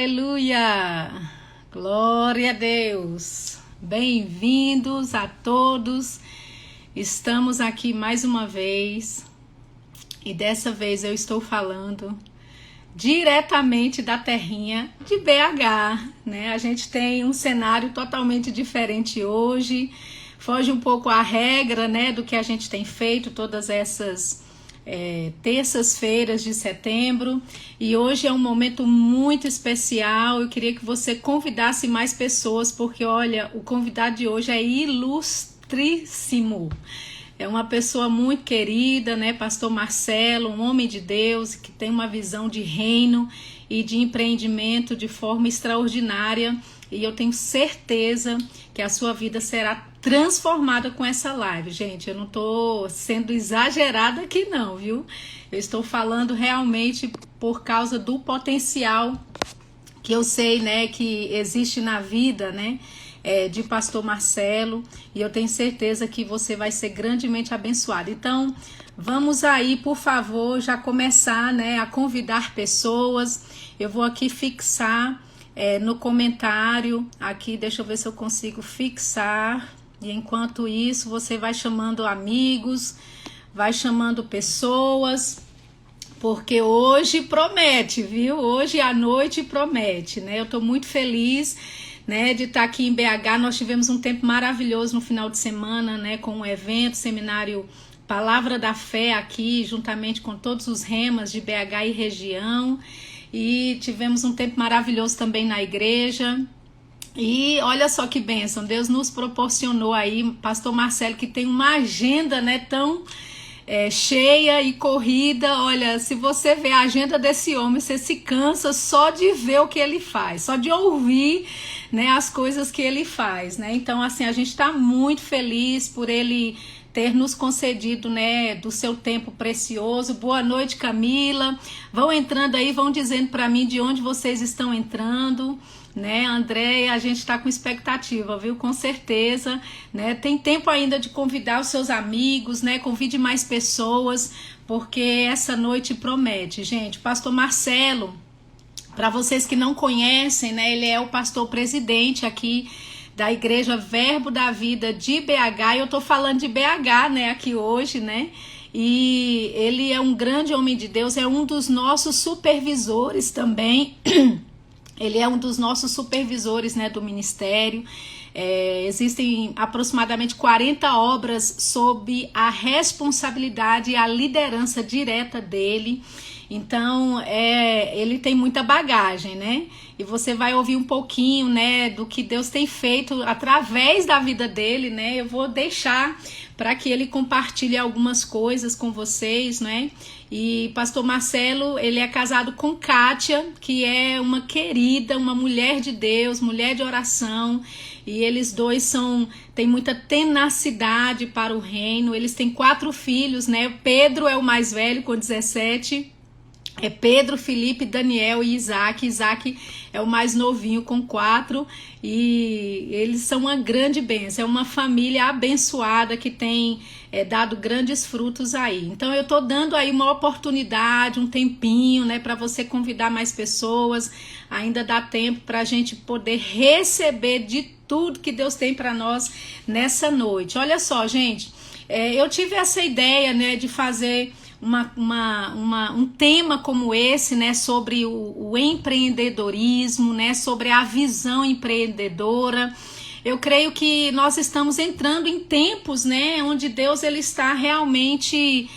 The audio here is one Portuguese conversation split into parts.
Aleluia! Glória a Deus! Bem-vindos a todos. Estamos aqui mais uma vez e dessa vez eu estou falando diretamente da terrinha de BH, né? A gente tem um cenário totalmente diferente hoje, foge um pouco a regra, né, do que a gente tem feito todas essas terças-feiras de setembro, e hoje é um momento muito especial. Eu queria que você convidasse mais pessoas, porque olha, o convidado de hoje é ilustríssimo. É uma pessoa muito querida, né? Pastor Marcelo, um homem de Deus que tem uma visão de reino e de empreendimento de forma extraordinária, e eu tenho certeza que a sua vida será transformada com essa live. Gente, eu não tô sendo exagerada aqui não, viu? Eu estou falando realmente por causa do potencial que eu sei, né, que existe na vida, né, de Pastor Marcelo, e eu tenho certeza que você vai ser grandemente abençoado. Então, vamos aí, por favor, já começar, né, a convidar pessoas. Eu vou aqui fixar no comentário, aqui, deixa eu ver se eu consigo fixar, e enquanto isso, você vai chamando amigos, vai chamando pessoas, porque hoje promete, viu? Hoje à noite promete, né? Eu tô muito feliz, né, de estar aqui em BH. Nós tivemos um tempo maravilhoso no final de semana, né, com um evento, seminário Palavra da Fé aqui, juntamente com todos os remas de BH e região, e tivemos um tempo maravilhoso também na igreja. E olha só que bênção, Deus nos proporcionou aí, Pastor Marcelo, que tem uma agenda, né, tão cheia e corrida. Olha, se você vê a agenda desse homem, você se cansa só de ver o que ele faz, só de ouvir, né, as coisas que ele faz, né? Então, assim, a gente está muito feliz por ele ter nos concedido, né, do seu tempo precioso. Boa noite, Camila. Vão entrando aí, vão dizendo para mim de onde vocês estão entrando, né, Andréia, a gente está com expectativa, viu, com certeza, né, tem tempo ainda de convidar os seus amigos, né, convide mais pessoas, porque essa noite promete, gente. Pastor Marcelo, para vocês que não conhecem, né, ele é o pastor presidente aqui da Igreja Verbo da Vida de BH, e eu tô falando de BH, né, aqui hoje, né, e ele é um grande homem de Deus, é um dos nossos supervisores também. Ele é um dos nossos supervisores, né, do ministério. Existem aproximadamente 40 obras sob a responsabilidade e a liderança direta dele. Então, ele tem muita bagagem, né? E você vai ouvir um pouquinho, né, do que Deus tem feito através da vida dele, né? Eu vou deixar para que ele compartilhe algumas coisas com vocês, né? E Pastor Marcelo, ele é casado com Kátia, que é uma querida, uma mulher de Deus, mulher de oração, e eles dois têm muita tenacidade para o reino. Eles têm 4 filhos, né? Pedro é o mais velho, com 17, é Pedro, Felipe, Daniel e Isaac. Isaac é o mais novinho, com 4, e eles são uma grande bênção, é uma família abençoada que tem dado grandes frutos aí. Então eu tô dando aí uma oportunidade, um tempinho, né, para você convidar mais pessoas. Ainda dá tempo para a gente poder receber de tudo que Deus tem para nós nessa noite. Olha só, gente, eu tive essa ideia, né, de fazer um tema como esse, né, sobre o empreendedorismo, né, sobre a visão empreendedora. Eu creio que nós estamos entrando em tempos, né, onde Deus ele está realmente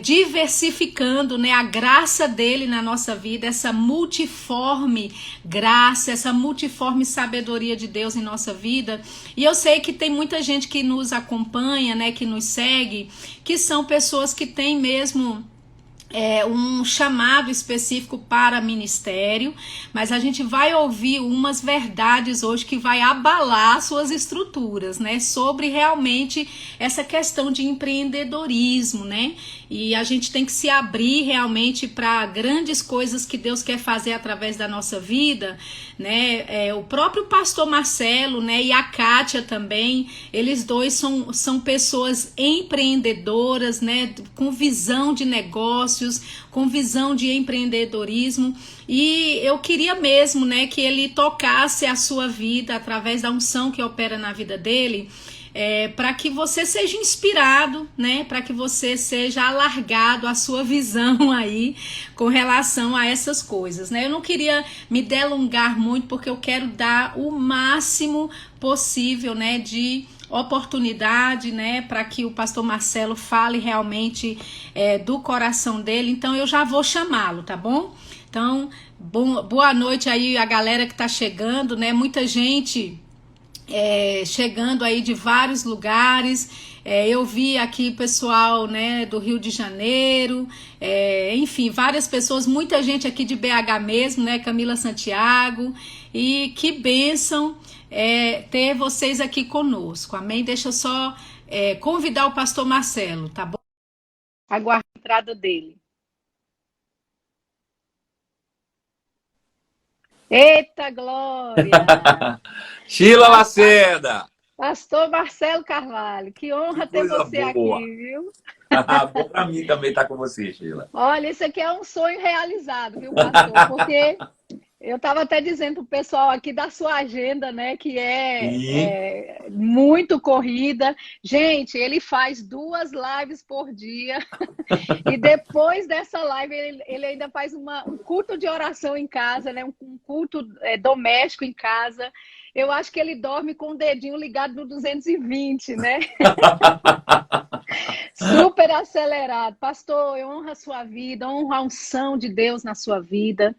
diversificando, né, a graça dele na nossa vida, essa multiforme graça, essa multiforme sabedoria de Deus em nossa vida. E eu sei que tem muita gente que nos acompanha, né, que nos segue, que são pessoas que têm mesmo um chamado específico para ministério, mas a gente vai ouvir umas verdades hoje que vai abalar suas estruturas, né, sobre realmente essa questão de empreendedorismo, né, e a gente tem que se abrir realmente para grandes coisas que Deus quer fazer através da nossa vida, né. O próprio pastor Marcelo, né, e a Kátia também, eles dois são pessoas empreendedoras, né, com visão de negócio, negócios, com visão de empreendedorismo. E eu queria mesmo, né, que ele tocasse a sua vida através da unção que opera na vida dele, para que você seja inspirado, né, para que você seja alargado a sua visão aí com relação a essas coisas, né? Eu não queria me delongar muito porque eu quero dar o máximo possível, né, de oportunidade, né, para que o pastor Marcelo fale realmente do coração dele. Então eu já vou chamá-lo, tá bom? Então, boa noite aí a galera que tá chegando, né? Muita gente chegando aí de vários lugares. Eu vi aqui pessoal, né, do Rio de Janeiro, enfim, várias pessoas, muita gente aqui de BH mesmo, né, Camila Santiago, e que bênção ter vocês aqui conosco, amém? Deixa eu só convidar o pastor Marcelo, tá bom? Aguardo a entrada dele. Eita glória! Sheila Lacerda! Pastor Marcelo Carvalho, que honra ter você boa. aqui, viu? Bom para mim também estar com você, Sheila. Olha, isso aqui é um sonho realizado, viu, pastor? Porque eu estava até dizendo para o pessoal aqui da sua agenda, né, que é muito corrida. Gente, ele faz 2 lives por dia e depois dessa live ele ainda faz um culto de oração em casa, né, um culto doméstico em casa. Eu acho que ele dorme com o dedinho ligado no 220, né? Super acelerado. Pastor, eu honro a sua vida, honro a unção de Deus na sua vida.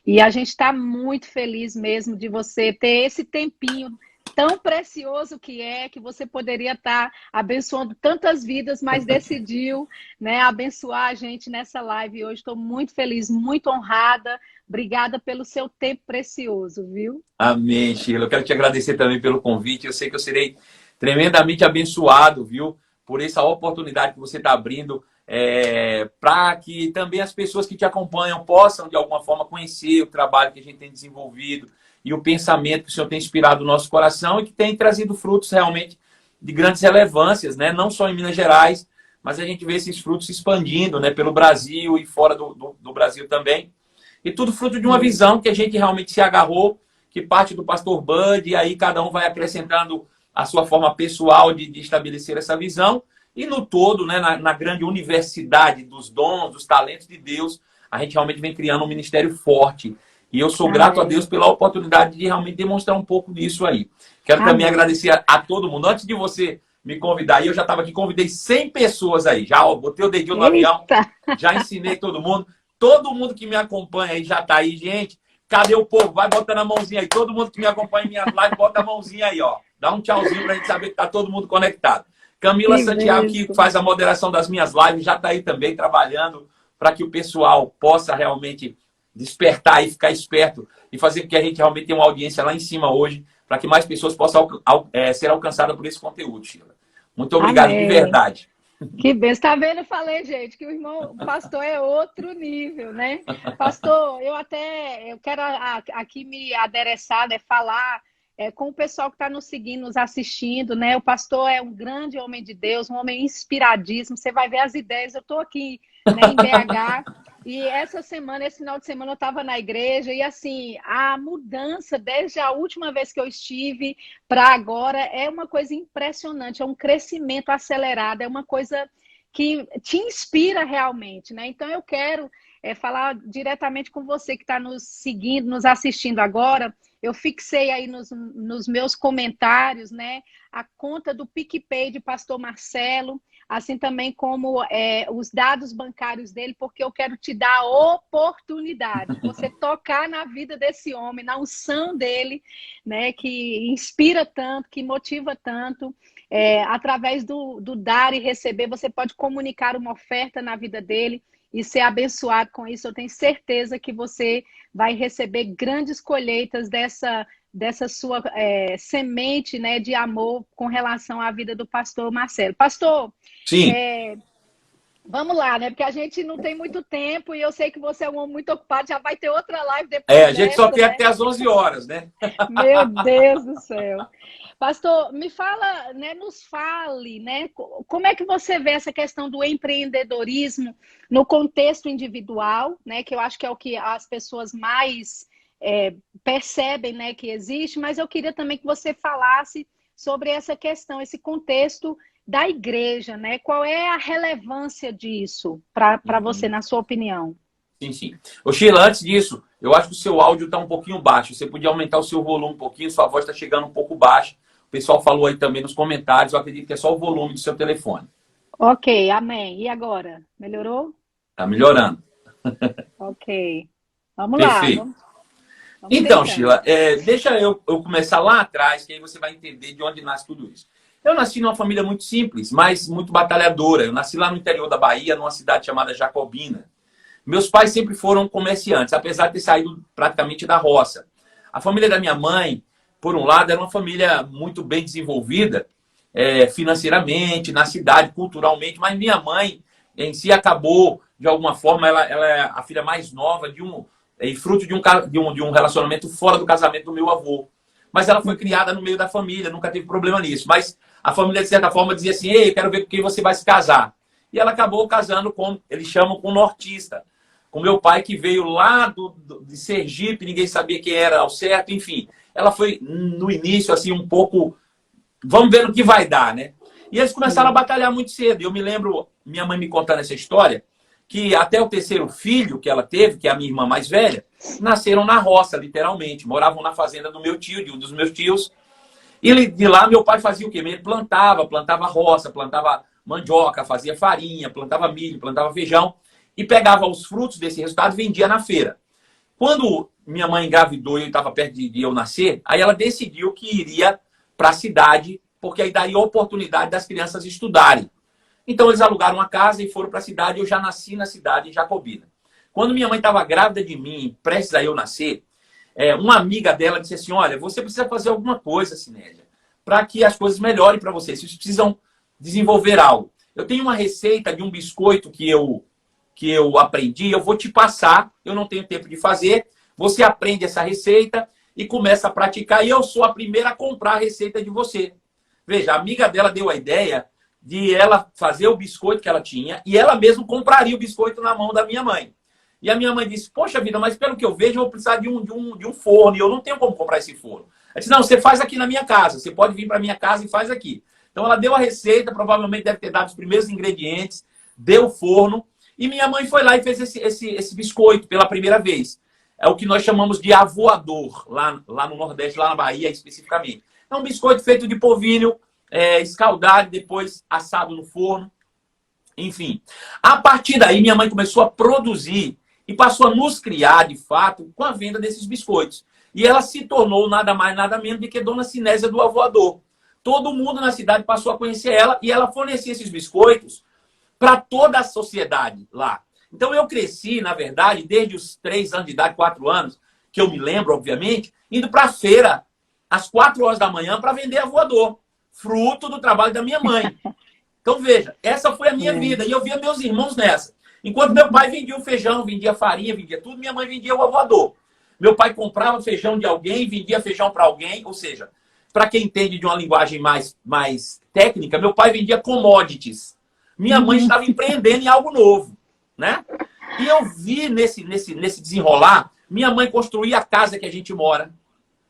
E a gente está muito feliz mesmo de você ter esse tempinho tão precioso que você poderia estar abençoando tantas vidas, mas decidiu, né, abençoar a gente nessa live hoje. Estou muito feliz, muito honrada. Obrigada pelo seu tempo precioso, viu? Amém, Sheila. Eu quero te agradecer também pelo convite. Eu sei que eu serei tremendamente abençoado, viu, por essa oportunidade que você está abrindo, para que também as pessoas que te acompanham possam, de alguma forma, conhecer o trabalho que a gente tem desenvolvido e o pensamento que o Senhor tem inspirado no nosso coração e que tem trazido frutos realmente de grandes relevâncias, né? Não só em Minas Gerais, mas a gente vê esses frutos se expandindo, né, pelo Brasil e fora do Brasil também. E tudo fruto de uma visão que a gente realmente se agarrou, que parte do pastor Bud, e aí cada um vai acrescentando a sua forma pessoal de estabelecer essa visão. E no todo, né, na grande universidade dos dons, dos talentos de Deus, a gente realmente vem criando um ministério forte. E eu sou grato a Deus pela oportunidade de realmente demonstrar um pouco disso aí. Quero também agradecer a todo mundo. Antes de você me convidar, eu já estava aqui, convidei 100 pessoas aí. Já botei o dedinho no avião, já ensinei todo mundo. Todo mundo que me acompanha aí já está aí, gente. Cadê o povo? Vai botando a mãozinha aí. Todo mundo que me acompanha em minhas lives, bota a mãozinha aí, ó. Dá um tchauzinho pra gente saber que tá todo mundo conectado. Camila Santiago, que faz a moderação das minhas lives, já tá aí também trabalhando para que o pessoal possa realmente despertar e ficar esperto e fazer com que a gente realmente tenha uma audiência lá em cima hoje, para que mais pessoas possam ser alcançadas por esse conteúdo, Sheila. Muito obrigado de verdade. Que bem, tá vendo? Eu falei, gente, que o pastor é outro nível, né? Pastor, eu quero aqui me adereçar, né, falar com o pessoal que está nos seguindo, nos assistindo, né? O pastor é um grande homem de Deus, um homem inspiradíssimo. Você vai ver as ideias. Eu estou aqui, né, em BH e esse final de semana eu estava na igreja e assim, a mudança desde a última vez que eu estive para agora é uma coisa impressionante, é um crescimento acelerado, é uma coisa que te inspira realmente, né? Então eu quero falar diretamente com você que está nos seguindo, nos assistindo agora. Eu fixei aí nos meus comentários, né, a conta do PicPay de Pastor Marcelo, assim também como os dados bancários dele, porque eu quero te dar a oportunidade de você tocar na vida desse homem, na unção dele, né, que inspira tanto, que motiva tanto. Através do dar e receber, você pode comunicar uma oferta na vida dele e ser abençoado com isso. Eu tenho certeza que você vai receber grandes colheitas dessa sua semente, né, de amor com relação à vida do pastor Marcelo. Pastor, sim. Vamos lá, né? Porque a gente não tem muito tempo e eu sei que você é um homem muito ocupado, já vai ter outra live depois a gente só tem até às 11 horas, né? Meu Deus do céu. Pastor, me fala, né, nos fale, né, como é que você vê essa questão do empreendedorismo no contexto individual, né, que eu acho que é o que as pessoas mais percebem, né, que existe, mas eu queria também que você falasse sobre essa questão, esse contexto da igreja, né, qual é a relevância disso para você, na sua opinião? Sim, sim. Ô, Sheila, antes disso, eu acho que o seu áudio está um pouquinho baixo. Você podia aumentar o seu volume um pouquinho, sua voz está chegando um pouco baixa. O pessoal falou aí também nos comentários, eu acredito que é só o volume do seu telefone. Ok, amém. E agora? Melhorou? Tá melhorando. Ok. Vamos lá, Perfeito. vamos Então, tentando. Sheila, deixa eu começar lá atrás, que aí você vai entender de onde nasce tudo isso. Eu nasci numa família muito simples, mas muito batalhadora. Eu nasci lá no interior da Bahia, numa cidade chamada Jacobina. Meus pais sempre foram comerciantes, apesar de ter saído praticamente da roça. A família da minha mãe, por um lado, era uma família muito bem desenvolvida, financeiramente, na cidade, culturalmente, mas minha mãe em si acabou, de alguma forma, ela é a filha mais nova e fruto de um relacionamento fora do casamento do meu avô. Mas ela foi criada no meio da família, nunca teve problema nisso. Mas a família, de certa forma, dizia assim: ei, eu quero ver com quem você vai se casar. E ela acabou casando com, eles chamam, com um nortista. Com meu pai, que veio lá de Sergipe, ninguém sabia quem era ao certo, enfim. Ela foi, no início, assim, um pouco... Vamos ver no que vai dar, né? E eles começaram a batalhar muito cedo. Eu me lembro, minha mãe me contando essa história, que até o terceiro filho que ela teve, que é a minha irmã mais velha, nasceram na roça, literalmente. Moravam na fazenda do meu tio, de um dos meus tios. E de lá, meu pai fazia o quê? Ele plantava roça, plantava mandioca, fazia farinha, plantava milho, plantava feijão. E pegava os frutos desse resultado e vendia na feira. Quando minha mãe engravidou e eu estava perto de eu nascer, aí ela decidiu que iria para a cidade, porque aí daria a oportunidade das crianças estudarem. Então eles alugaram uma casa e foram para a cidade. Eu já nasci na cidade, em Jacobina. Quando minha mãe estava grávida de mim, prestes a eu nascer, uma amiga dela disse assim: olha, você precisa fazer alguma coisa, Sinélia, para que as coisas melhorem para você. Vocês precisam desenvolver algo. Eu tenho uma receita de um biscoito que eu aprendi, eu vou te passar, eu não tenho tempo de fazer, você aprende essa receita e começa a praticar, e eu sou a primeira a comprar a receita de você. Veja, a amiga dela deu a ideia de ela fazer o biscoito que ela tinha, e ela mesma compraria o biscoito na mão da minha mãe. E a minha mãe disse: poxa vida, mas pelo que eu vejo, eu vou precisar de um forno, e eu não tenho como comprar esse forno. Ela disse: não, você faz aqui na minha casa, você pode vir para minha casa e faz aqui. Então ela deu a receita, provavelmente deve ter dado os primeiros ingredientes, deu o forno, e minha mãe foi lá e fez esse biscoito pela primeira vez. É o que nós chamamos de avoador, lá no Nordeste, lá na Bahia especificamente. É um biscoito feito de polvilho, escaldado e depois assado no forno. Enfim, a partir daí minha mãe começou a produzir e passou a nos criar, de fato, com a venda desses biscoitos. E ela se tornou nada mais, nada menos do que Dona Sinésia do Avoador. Todo mundo na cidade passou a conhecer ela e ela fornecia esses biscoitos para toda a sociedade lá. Então eu cresci, na verdade, desde os 3 anos de idade, 4 anos, que eu me lembro, obviamente, indo para a feira às 4 horas da manhã para vender avoador, fruto do trabalho da minha mãe. Então veja, essa foi a minha vida e eu via meus irmãos nessa. Enquanto meu pai vendia o feijão, vendia farinha, vendia tudo, minha mãe vendia o avoador. Meu pai comprava feijão de alguém, vendia feijão para alguém, ou seja, para quem entende de uma linguagem mais técnica, meu pai vendia commodities. Minha mãe estava empreendendo em algo novo, né? E eu vi nesse desenrolar, minha mãe construir a casa que a gente mora.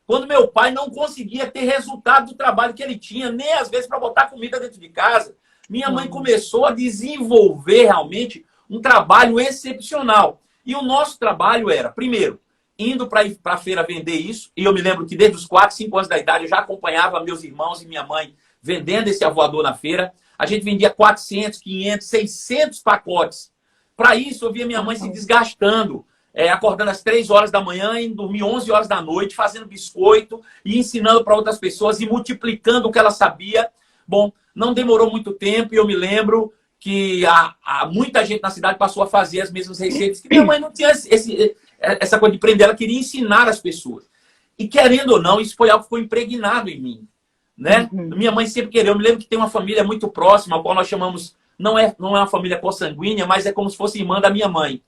Quando meu pai não conseguia ter resultado do trabalho que ele tinha, nem às vezes para botar comida dentro de casa, minha mãe começou a desenvolver realmente um trabalho excepcional. E o nosso trabalho era, primeiro, indo para a feira vender isso, e eu me lembro que desde os 4, 5 anos da idade eu já acompanhava meus irmãos e minha mãe vendendo esse avoador na feira. A gente vendia 400, 500, 600 pacotes. Para isso, eu via minha mãe se desgastando, acordando às 3 horas da manhã e dormir 11 horas da noite, fazendo biscoito e ensinando para outras pessoas e multiplicando o que ela sabia. Bom, não demorou muito tempo e eu me lembro que muita gente na cidade passou a fazer as mesmas receitas, que minha mãe não tinha essa coisa de aprender, ela queria ensinar as pessoas. E querendo ou não, isso foi algo que ficou impregnado em mim. Né? Minha mãe sempre queria. Eu me lembro que tem uma família muito próxima, a qual nós chamamos, não é uma família consanguínea, mas é como se fosse irmã da minha mãe.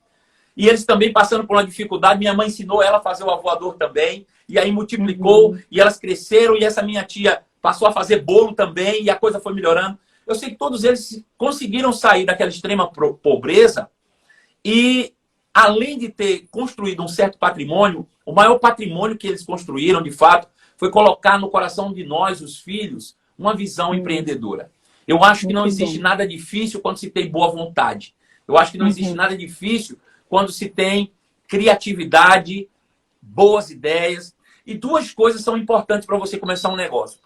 E eles também passando por uma dificuldade, minha mãe ensinou ela a fazer o avoador também, e aí multiplicou, e elas cresceram, e essa minha tia passou a fazer bolo também e a coisa foi melhorando. Eu sei que todos eles conseguiram sair daquela extrema pobreza e, além de ter construído um certo patrimônio, o maior patrimônio que eles construíram, de fato, foi colocar no coração de nós, os filhos, uma visão empreendedora. Eu acho que não existe nada difícil quando se tem boa vontade. Eu acho que não existe nada difícil quando se tem criatividade, boas ideias. E duas coisas são importantes para você começar um negócio: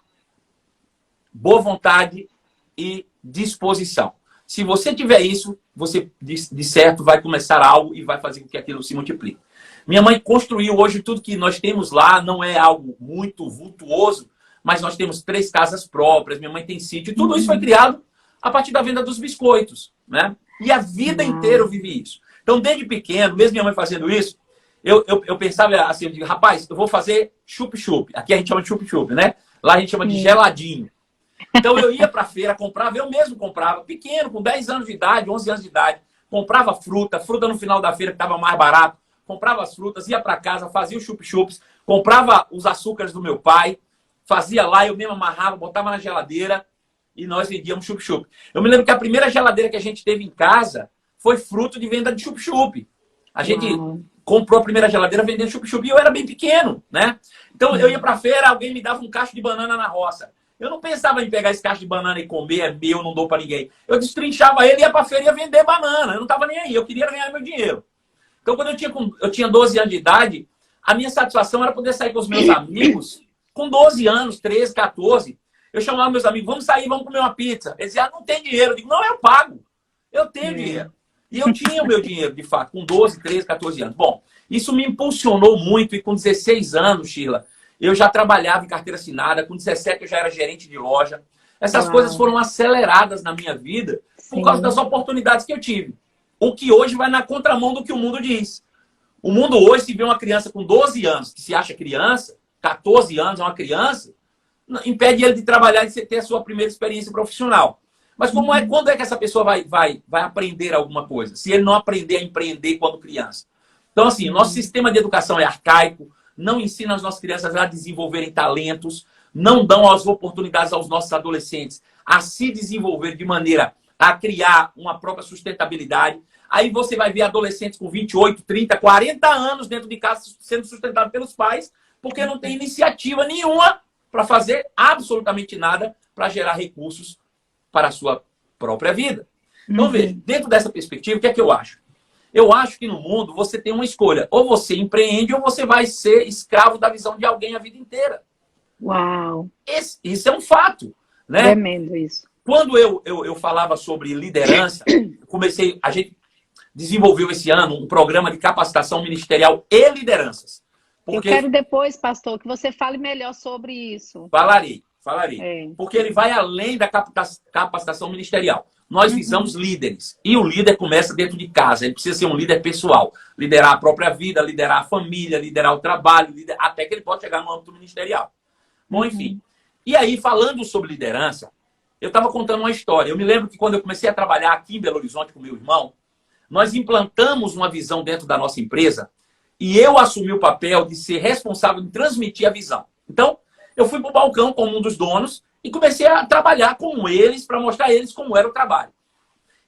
boa vontade e disposição. Se você tiver isso, você, de certo, vai começar algo e vai fazer com que aquilo se multiplique. Minha mãe construiu hoje tudo que nós temos lá, não é algo muito vultuoso, mas nós temos 3 casas próprias, minha mãe tem sítio, e tudo isso foi criado a partir da venda dos biscoitos, né? E a vida inteira eu vivi isso. Então, desde pequeno, mesmo minha mãe fazendo isso, eu pensava assim, eu digo, rapaz, eu vou fazer chup-chup. Aqui a gente chama de chup-chup, né? Lá a gente chama de geladinho. Então eu ia para a feira, comprava, eu mesmo comprava, pequeno, com 10 anos de idade, 11 anos de idade, comprava fruta no final da feira que estava mais barato, comprava as frutas, ia para casa, fazia os chup-chups, comprava os açúcares do meu pai, fazia lá, eu mesmo amarrava, botava na geladeira e nós vendíamos chup-chup. Eu me lembro que a primeira geladeira que a gente teve em casa foi fruto de venda de chup-chup. A gente comprou a primeira geladeira vendendo chup-chup e eu era bem pequeno, né? Então eu ia para a feira, alguém me dava um cacho de banana na roça. Eu não pensava em pegar esse cacho de banana e comer, é meu, não dou para ninguém. Eu destrinchava ele e ia para a feira e ia vender banana. Eu não estava nem aí, eu queria ganhar meu dinheiro. Então, quando eu tinha 12 anos de idade, a minha satisfação era poder sair com os meus amigos com 12 anos, 13, 14. Eu chamava meus amigos, vamos sair, vamos comer uma pizza. Eles diziam, não tem dinheiro. Eu digo, não, eu pago. Eu tenho dinheiro. E eu tinha o meu dinheiro, de fato, com 12, 13, 14 anos. Bom, isso me impulsionou muito e com 16 anos, Sheila, eu já trabalhava em carteira assinada, com 17 eu já era gerente de loja. Essas coisas foram aceleradas na minha vida por causa das oportunidades que eu tive. O que hoje vai na contramão do que o mundo diz. O mundo hoje, se vê uma criança com 12 anos, que se acha criança, 14 anos é uma criança, impede ele de trabalhar e de ter a sua primeira experiência profissional. Mas quando é que essa pessoa vai aprender alguma coisa? Se ele não aprender a empreender quando criança. Então, assim, nosso sistema de educação é arcaico, não ensina as nossas crianças a desenvolverem talentos, não dão as oportunidades aos nossos adolescentes a se desenvolver de maneira a criar uma própria sustentabilidade. Aí você vai ver adolescentes com 28, 30, 40 anos dentro de casa sendo sustentados pelos pais, porque não tem iniciativa nenhuma para fazer absolutamente nada para gerar recursos para a sua própria vida. Então, veja, dentro dessa perspectiva, o que é que eu acho? Eu acho que no mundo você tem uma escolha. Ou você empreende ou você vai ser escravo da visão de alguém a vida inteira. Uau! Isso é um fato, né? Tremendo isso. Quando eu falava sobre liderança, a gente desenvolveu esse ano um programa de capacitação ministerial e lideranças. Porque... Eu quero depois, pastor, que você fale melhor sobre isso. Falarei. Porque ele vai além da capacitação ministerial. Nós visamos líderes. E o líder começa dentro de casa. Ele precisa ser um líder pessoal. Liderar a própria vida, liderar a família, liderar o trabalho, até que ele pode chegar no âmbito ministerial. Bom, enfim. E aí, falando sobre liderança, eu estava contando uma história. Eu me lembro que quando eu comecei a trabalhar aqui em Belo Horizonte com meu irmão, nós implantamos uma visão dentro da nossa empresa e eu assumi o papel de ser responsável em transmitir a visão. Então, eu fui para o balcão como um dos donos e comecei a trabalhar com eles para mostrar a eles como era o trabalho.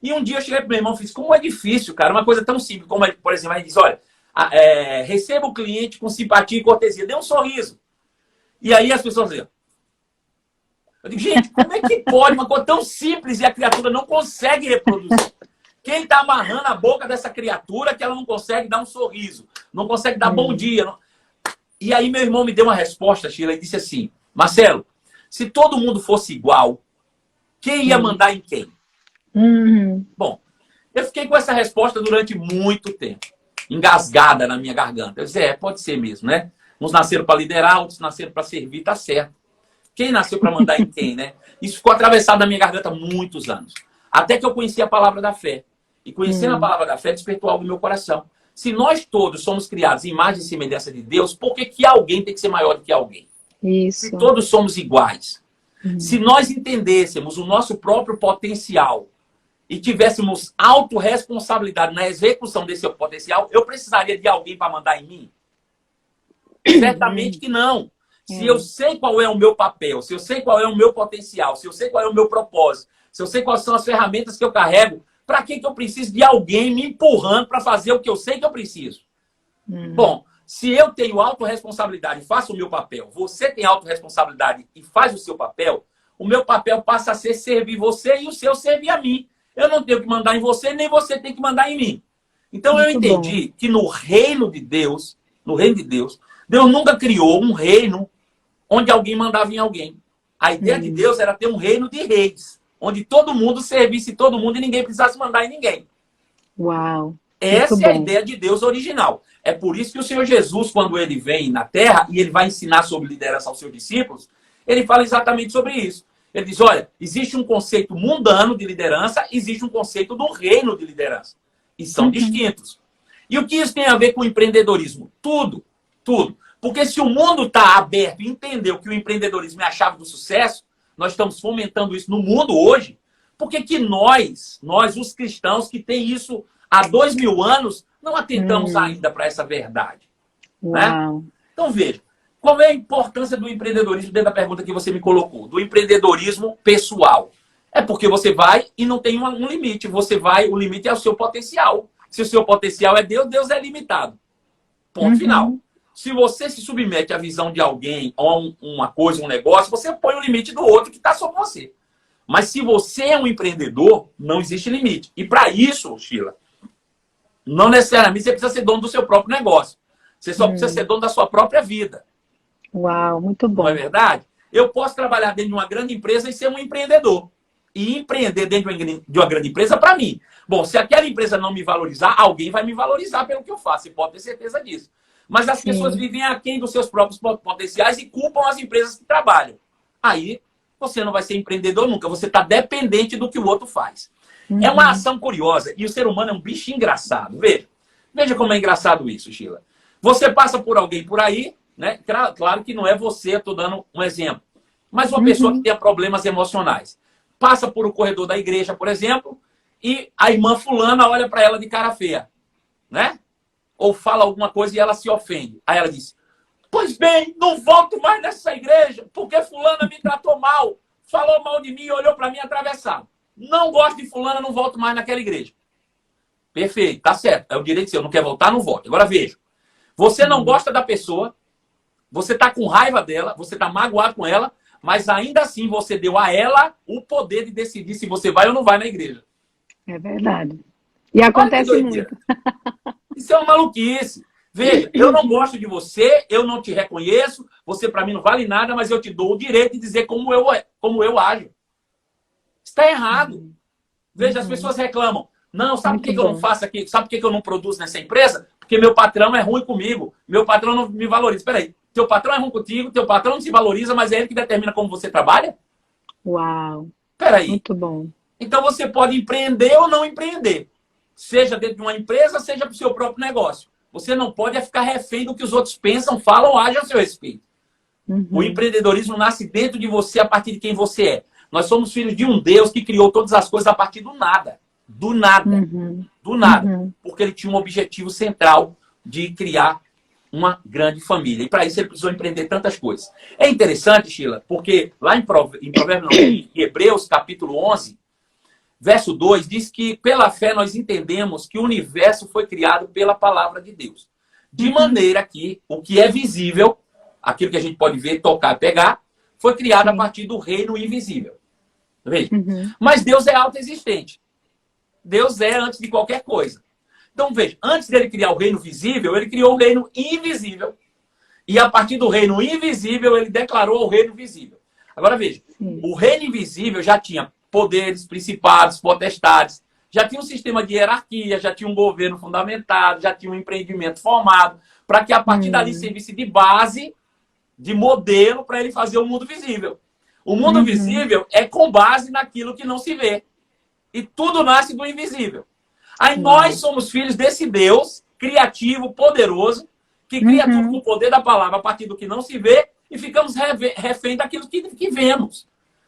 E um dia eu cheguei para meu irmão e fiz, como é difícil, cara, uma coisa tão simples, como, por exemplo, a gente diz, olha, receba o cliente com simpatia e cortesia, dê um sorriso. E aí as pessoas diziam, eu digo, gente, como é que pode uma coisa tão simples e a criatura não consegue reproduzir? Quem está amarrando a boca dessa criatura que ela não consegue dar um sorriso, não consegue dar bom dia? Não... E aí meu irmão me deu uma resposta, Sheila, e disse assim, Marcelo, se todo mundo fosse igual, quem ia mandar em quem? Bom, eu fiquei com essa resposta durante muito tempo, engasgada na minha garganta. Eu disse, pode ser mesmo, né? Uns nasceram para liderar, outros nasceram para servir, tá certo. Quem nasceu para mandar em quem, né? Isso ficou atravessado na minha garganta há muitos anos. Até que eu conheci a palavra da fé. E conhecendo a palavra da fé, despertou algo no meu coração. Se nós todos somos criados em imagem e semelhança de Deus, por que alguém tem que ser maior do que alguém? Isso. Se todos somos iguais. Se nós entendêssemos o nosso próprio potencial e tivéssemos autorresponsabilidade na execução desse potencial, eu precisaria de alguém para mandar em mim? Certamente que não. Se eu sei qual é o meu papel, se eu sei qual é o meu potencial, se eu sei qual é o meu propósito, se eu sei quais são as ferramentas que eu carrego, para que eu preciso de alguém me empurrando para fazer o que eu sei que eu preciso? Bom, se eu tenho autorresponsabilidade e faço o meu papel, você tem autorresponsabilidade e faz o seu papel, o meu papel passa a ser servir você e o seu servir a mim. Eu não tenho que mandar em você, nem você tem que mandar em mim. Então eu entendi que no reino de Deus, Deus nunca criou um reino onde alguém mandava em alguém. A ideia de Deus era ter um reino de reis, onde todo mundo servisse todo mundo e ninguém precisasse mandar em ninguém. Uau! Essa é a ideia de Deus original. É por isso que o Senhor Jesus, quando ele vem na Terra e ele vai ensinar sobre liderança aos seus discípulos, ele fala exatamente sobre isso. Ele diz, olha, existe um conceito mundano de liderança, existe um conceito do reino de liderança. E são distintos. E o que isso tem a ver com o empreendedorismo? Tudo, tudo. Porque se o mundo está aberto e entendeu que o empreendedorismo é a chave do sucesso, nós estamos fomentando isso no mundo hoje, por que nós, os cristãos que tem isso há 2000 anos, não atentamos ainda para essa verdade? Né? Então, veja, qual é a importância do empreendedorismo dentro da pergunta que você me colocou? Do empreendedorismo pessoal. É porque você vai e não tem um limite. O limite é o seu potencial. Se o seu potencial é Deus, Deus é limitado. Ponto final. Se você se submete à visão de alguém, ou uma coisa, um negócio, você põe o limite do outro que está sobre você. Mas se você é um empreendedor, não existe limite. E para isso, Sheila, não necessariamente você precisa ser dono do seu próprio negócio. Você só precisa ser dono da sua própria vida. Uau, muito bom. Não é verdade? Eu posso trabalhar dentro de uma grande empresa e ser um empreendedor. E empreender dentro de uma grande empresa para mim. Bom, se aquela empresa não me valorizar, alguém vai me valorizar pelo que eu faço. Você pode ter certeza disso. Mas as pessoas vivem aquém dos seus próprios potenciais e culpam as empresas que trabalham. Aí, você não vai ser empreendedor nunca. Você está dependente do que o outro faz. É uma ação curiosa. E o ser humano é um bicho engraçado. Veja como é engraçado isso, Sheila. Você passa por alguém por aí, né? Claro que não é você, estou dando um exemplo. Mas uma pessoa que tenha problemas emocionais. Passa por o corredor da igreja, por exemplo, e a irmã fulana olha para ela de cara feia, né? Ou fala alguma coisa e ela se ofende. Aí ela diz, pois bem, não volto mais nessa igreja, porque fulana me tratou mal, falou mal de mim e olhou para mim atravessado. Não gosto de fulana, não volto mais naquela igreja. Perfeito, tá certo. É o direito seu, não quer voltar, não volte. Agora veja, você não gosta da pessoa, você tá com raiva dela, você tá magoado com ela, mas ainda assim você deu a ela o poder de decidir se você vai ou não vai na igreja. É verdade. E acontece muito. Isso é uma maluquice. Veja, eu não gosto de você, eu não te reconheço, você para mim não vale nada, mas eu te dou o direito de dizer como eu ajo. Está errado. Veja, as pessoas reclamam. Não, sabe por que eu não faço aqui? Sabe por que eu não produzo nessa empresa? Porque meu patrão é ruim comigo. Meu patrão não me valoriza. Espera aí. Teu patrão é ruim contigo, teu patrão não se valoriza, mas é ele que determina como você trabalha? Uau. Espera aí. Muito bom. Então você pode empreender ou não empreender. Seja dentro de uma empresa, seja para o seu próprio negócio. Você não pode ficar refém do que os outros pensam, falam ou agem a seu respeito. O empreendedorismo nasce dentro de você a partir de quem você é. Nós somos filhos de um Deus que criou todas as coisas a partir do nada. Do nada. Do nada. Porque ele tinha um objetivo central de criar uma grande família. E para isso ele precisou empreender tantas coisas. É interessante, Sheila, porque lá em Hebreus, capítulo 11, verso 2, diz que pela fé nós entendemos que o universo foi criado pela palavra de Deus. De maneira que o que é visível, aquilo que a gente pode ver, tocar, pegar, foi criado a partir do reino invisível. Veja. Mas Deus é autoexistente. Deus é antes de qualquer coisa. Então, veja, antes dele criar o reino visível, ele criou o reino invisível. E a partir do reino invisível, ele declarou o reino visível. Agora, veja, o reino invisível já tinha poderes, principados, potestades, já tinha um sistema de hierarquia, já tinha um governo fundamentado, já tinha um empreendimento formado, para que a partir dali servisse de base, de modelo, para ele fazer o mundo visível. O mundo visível é com base naquilo que não se vê. E tudo nasce do invisível. Aí nós somos filhos desse Deus criativo, poderoso, que cria tudo com o poder da palavra a partir do que não se vê e ficamos refém daquilo que vemos.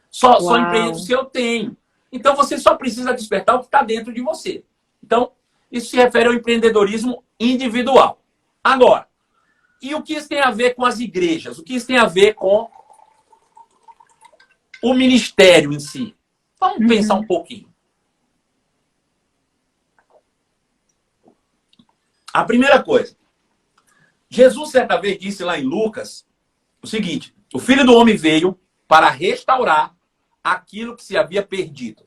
Só empreendo se eu tenho. Então você só precisa despertar o que está dentro de você. Então, isso se refere ao empreendedorismo individual. Agora, E o que isso tem a ver com as igrejas? O que isso tem a ver com o ministério em si? Vamos pensar um pouquinho. A primeira coisa. Jesus, certa vez, disse lá em Lucas o seguinte: o Filho do Homem veio para restaurar aquilo que se havia perdido.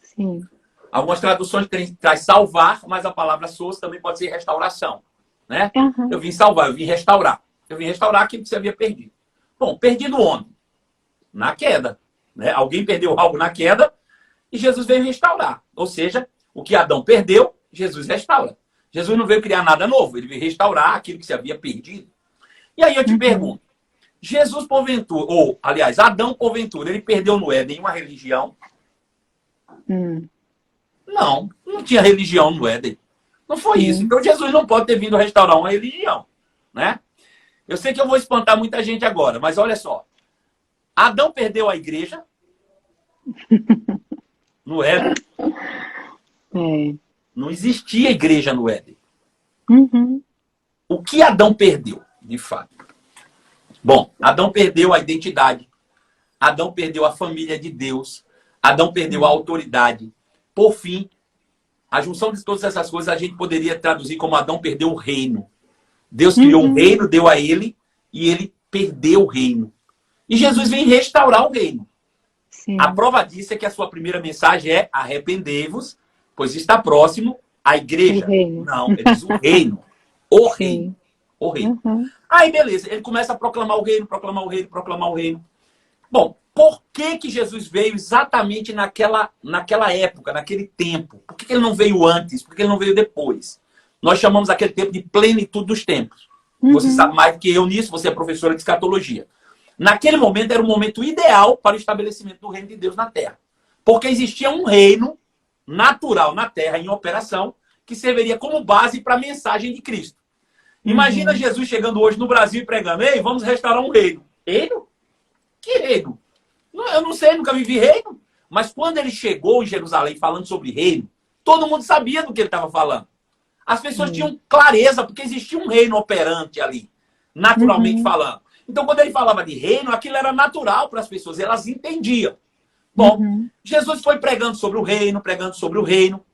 Sim. Algumas traduções traz salvar, mas a palavra source também pode ser restauração. Né? Uhum. Eu vim salvar, eu vim restaurar. Eu vim restaurar aquilo que se havia perdido. Bom, perdido onde? Na queda. Né? Alguém perdeu algo na queda e Jesus veio restaurar. Ou seja, o que Adão perdeu, Jesus restaura. Jesus não veio criar nada novo, ele veio restaurar aquilo que se havia perdido. E aí eu te pergunto, Jesus porventura, ou aliás, Adão porventura, ele perdeu no Éden uma religião? Não, não tinha religião no Éden. Não foi isso. Então Jesus não pode ter vindo restaurar uma religião, né? Eu sei que eu vou espantar muita gente agora, mas olha só. Adão perdeu a igreja no Éden. Não existia igreja no Éden. O que Adão perdeu, de fato? Bom, Adão perdeu a identidade. Adão perdeu a família de Deus. Adão perdeu a autoridade. Por fim, a junção de todas essas coisas a gente poderia traduzir como Adão perdeu o reino. Deus criou um reino, deu a ele, e ele perdeu o reino. E Jesus vem restaurar o reino. Sim. A prova disso é que a sua primeira mensagem é: arrependei-vos, pois está próximo a igreja. O reino. Não, ele diz o reino. O Sim. reino. O reino. Aí, beleza, ele começa a proclamar o reino, proclamar o reino, proclamar o reino. Bom, por que Jesus veio exatamente naquela época, naquele tempo? Por que ele não veio antes? Por que ele não veio depois? Nós chamamos aquele tempo de plenitude dos tempos. Você sabe mais do que eu nisso, você é professora de escatologia. Naquele momento era o momento ideal para o estabelecimento do reino de Deus na Terra. Porque existia um reino natural na Terra em operação que serviria como base para a mensagem de Cristo. Imagina Jesus chegando hoje no Brasil e pregando: ei, vamos restaurar um reino. Reino? Que reino? Eu não sei, nunca vivi reino. Mas quando ele chegou em Jerusalém falando sobre reino, todo mundo sabia do que ele estava falando. As pessoas tinham clareza, porque existia um reino operante ali, naturalmente falando. Então, quando ele falava de reino, aquilo era natural para as pessoas, elas entendiam. Bom, Jesus foi pregando sobre o reino,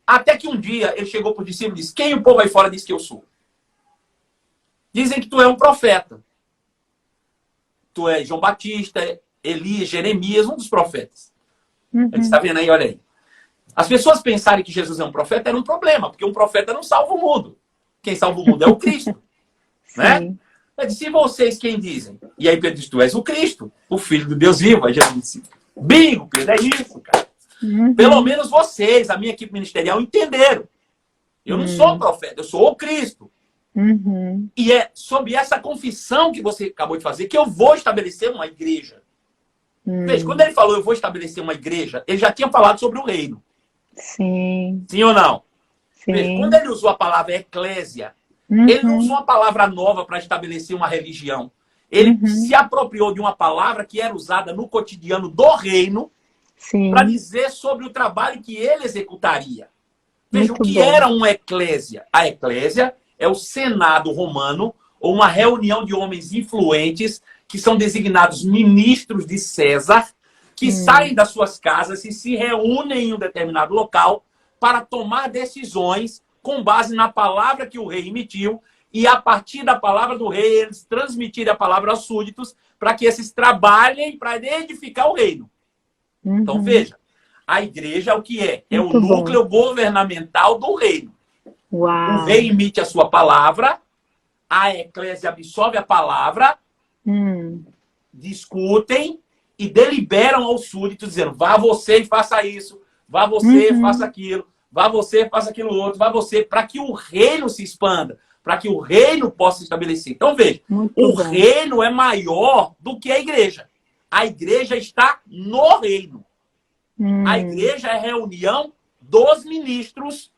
até que um dia ele chegou para os discípulos e disse: quem o povo aí fora diz que eu sou? Dizem que tu é um profeta. Tu é João Batista, Elias, Jeremias, um dos profetas. Ele está vendo aí, olha aí. As pessoas pensarem que Jesus é um profeta era um problema, porque um profeta não salva o mundo. Quem salva o mundo é o Cristo. Né? Ele disse: e vocês quem dizem? E aí Pedro disse: tu és o Cristo, o Filho do Deus vivo. Aí Jesus disse: bingo, Pedro, é isso, cara. Pelo menos vocês, a minha equipe ministerial, entenderam. Eu não sou profeta, eu sou o Cristo. E é sob essa confissão que você acabou de fazer que eu vou estabelecer uma igreja. Veja, quando ele falou eu vou estabelecer uma igreja, ele já tinha falado sobre o reino. Sim. Sim ou não? Sim. Veja, quando ele usou a palavra eclésia, ele não usou uma palavra nova para estabelecer uma religião. Ele se apropriou de uma palavra que era usada no cotidiano do reino para dizer sobre o trabalho que ele executaria. Veja, Muito o que bom. era uma eclésia? A eclésia é o Senado romano, ou uma reunião de homens influentes, que são designados ministros de César, que saem das suas casas e se reúnem em um determinado local para tomar decisões com base na palavra que o rei emitiu, e a partir da palavra do rei, eles transmitirem a palavra aos súditos, para que esses trabalhem para edificar o reino. Então, veja, a igreja é o que é? É o Muito bom. núcleo governamental do reino. Uau. O rei emite a sua palavra, a eclésia absorve a palavra, discutem e deliberam aos súditos, dizendo: vá você e faça isso, vá você e faça aquilo, vá você e faça aquilo outro, vá você, para que o reino se expanda, para que o reino possa se estabelecer. Então, veja, Muito o bom. reino é maior do que a igreja. A igreja está no reino. A igreja é a reunião dos ministros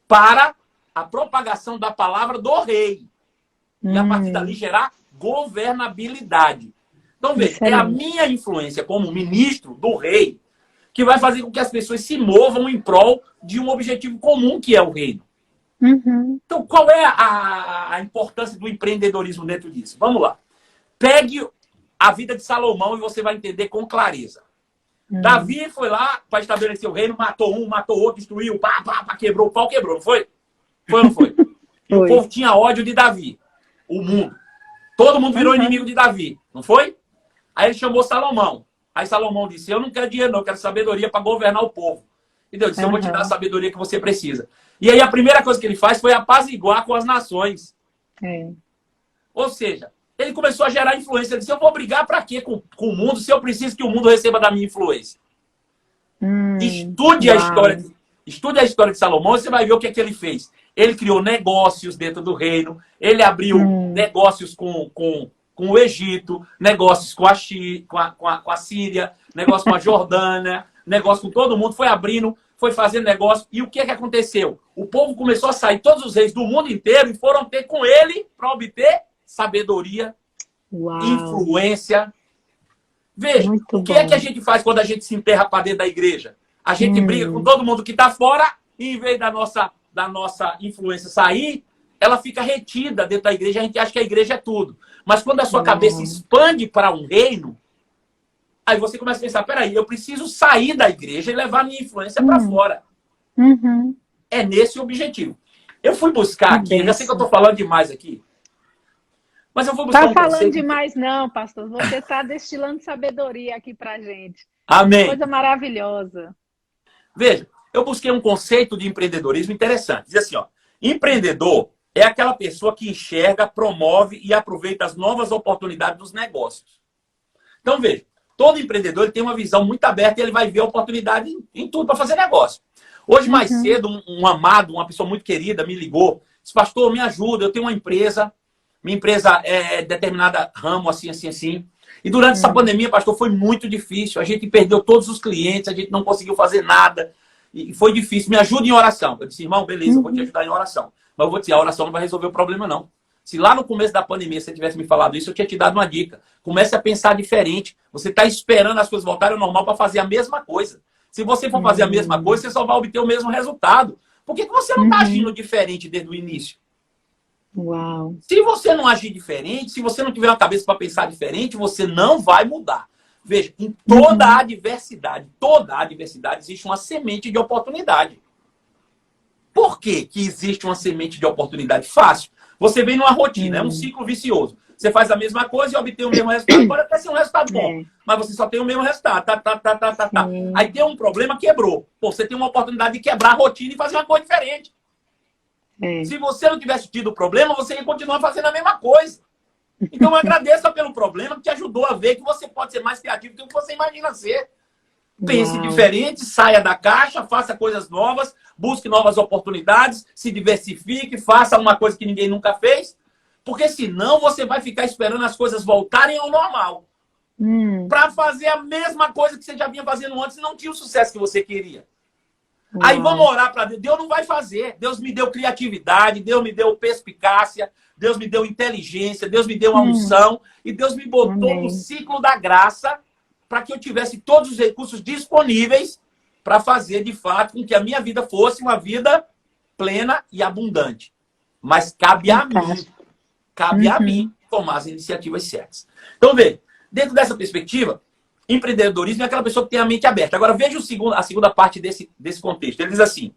para a propagação da palavra do rei. E a partir dali gerar governabilidade. Então, veja, é a minha influência como ministro do rei que vai fazer com que as pessoas se movam em prol de um objetivo comum, que é o reino. Uhum. Então, qual é a importância do empreendedorismo dentro disso? Vamos lá. Pegue a vida de Salomão e você vai entender com clareza. Davi foi lá para estabelecer o reino, matou um, matou outro, destruiu, pá, pá, pá, quebrou o pau, quebrou, não foi? Foi ou não foi? E o Foi. povo tinha ódio de Davi. O mundo. Todo mundo virou inimigo de Davi, não foi? Aí ele chamou Salomão. Aí Salomão disse, eu não quero dinheiro não, eu quero sabedoria para governar o povo. E Deus disse, eu vou te dar a sabedoria que você precisa. E aí a primeira coisa que ele faz foi apaziguar com as nações. É. Ou seja, ele começou a gerar influência. Ele disse, eu vou brigar para quê com o mundo se eu preciso que o mundo receba da minha influência? Estude a história de Salomão e você vai ver o que é que ele fez. Ele criou negócios dentro do reino, ele abriu negócios com o Egito, negócios com a Síria, negócios com a Jordânia, negócio com todo mundo, foi abrindo, foi fazendo negócio. E o que é que aconteceu? O povo começou a sair, todos os reis do mundo inteiro, e foram ter com ele para obter sabedoria, influência. Veja, o que é que a gente faz quando a gente se enterra para dentro da igreja? A gente briga com todo mundo que está fora, e em vez da nossa influência sair, ela fica retida dentro da igreja, a gente acha que a igreja é tudo. Mas quando a sua cabeça expande para um reino, aí você começa a pensar, peraí, eu preciso sair da igreja e levar minha influência para fora. É nesse o objetivo. Eu fui buscar aqui, eu já sei que eu estou falando demais aqui, mas eu vou buscar Tá falando demais não, pastor. Você está destilando sabedoria aqui pra gente. Amém. Coisa maravilhosa. Veja, eu busquei um conceito de empreendedorismo interessante. Diz assim, ó, empreendedor é aquela pessoa que enxerga, promove e aproveita as novas oportunidades dos negócios. Então, veja, todo empreendedor ele tem uma visão muito aberta e ele vai ver oportunidade em tudo para fazer negócio. Hoje, mais cedo, um amado, uma pessoa muito querida, me ligou. Disse, pastor, me ajuda, eu tenho uma empresa. Minha empresa é determinada ramo, assim, assim, assim. E durante essa pandemia, pastor, foi muito difícil. A gente perdeu todos os clientes, a gente não conseguiu fazer nada. E foi difícil. Me ajude em oração. Eu disse, irmão, beleza, eu vou te ajudar em oração. Mas eu vou dizer, a oração não vai resolver o problema, não. Se lá no começo da pandemia você tivesse me falado isso, eu tinha te dado uma dica. Comece a pensar diferente. Você está esperando as coisas voltarem ao normal para fazer a mesma coisa. Se você for fazer a mesma coisa, você só vai obter o mesmo resultado. Por que você não está agindo diferente desde o início? Uau. Se você não agir diferente, se você não tiver uma cabeça para pensar diferente, você não vai mudar. Veja, em toda a adversidade, existe uma semente de oportunidade. Por que existe uma semente de oportunidade? Fácil. Você vem numa rotina, é um ciclo vicioso. Você faz a mesma coisa e obtém o mesmo resultado. Pode até ser um resultado bom, mas você só tem o mesmo resultado. Aí tem um problema, quebrou. Pô, você tem uma oportunidade de quebrar a rotina e fazer uma coisa diferente. Se você não tivesse tido o problema, você ia continuar fazendo a mesma coisa. Então agradeça pelo problema que te ajudou a ver que você pode ser mais criativo do que você imagina ser. Pense diferente, saia da caixa, faça coisas novas, busque novas oportunidades, se diversifique, faça uma coisa que ninguém nunca fez. Porque senão você vai ficar esperando as coisas voltarem ao normal. Para fazer a mesma coisa que você já vinha fazendo antes e não tinha o sucesso que você queria. Aí vamos orar para Deus. Deus não vai fazer. Deus me deu criatividade, Deus me deu perspicácia, Deus me deu inteligência, Deus me deu uma unção e Deus me botou no ciclo da graça para que eu tivesse todos os recursos disponíveis para fazer, de fato, com que a minha vida fosse uma vida plena e abundante. Mas cabe a mim tomar as iniciativas certas. Então, veja, dentro dessa perspectiva, empreendedorismo é aquela pessoa que tem a mente aberta. Agora, veja a segunda parte desse contexto. Ele diz assim,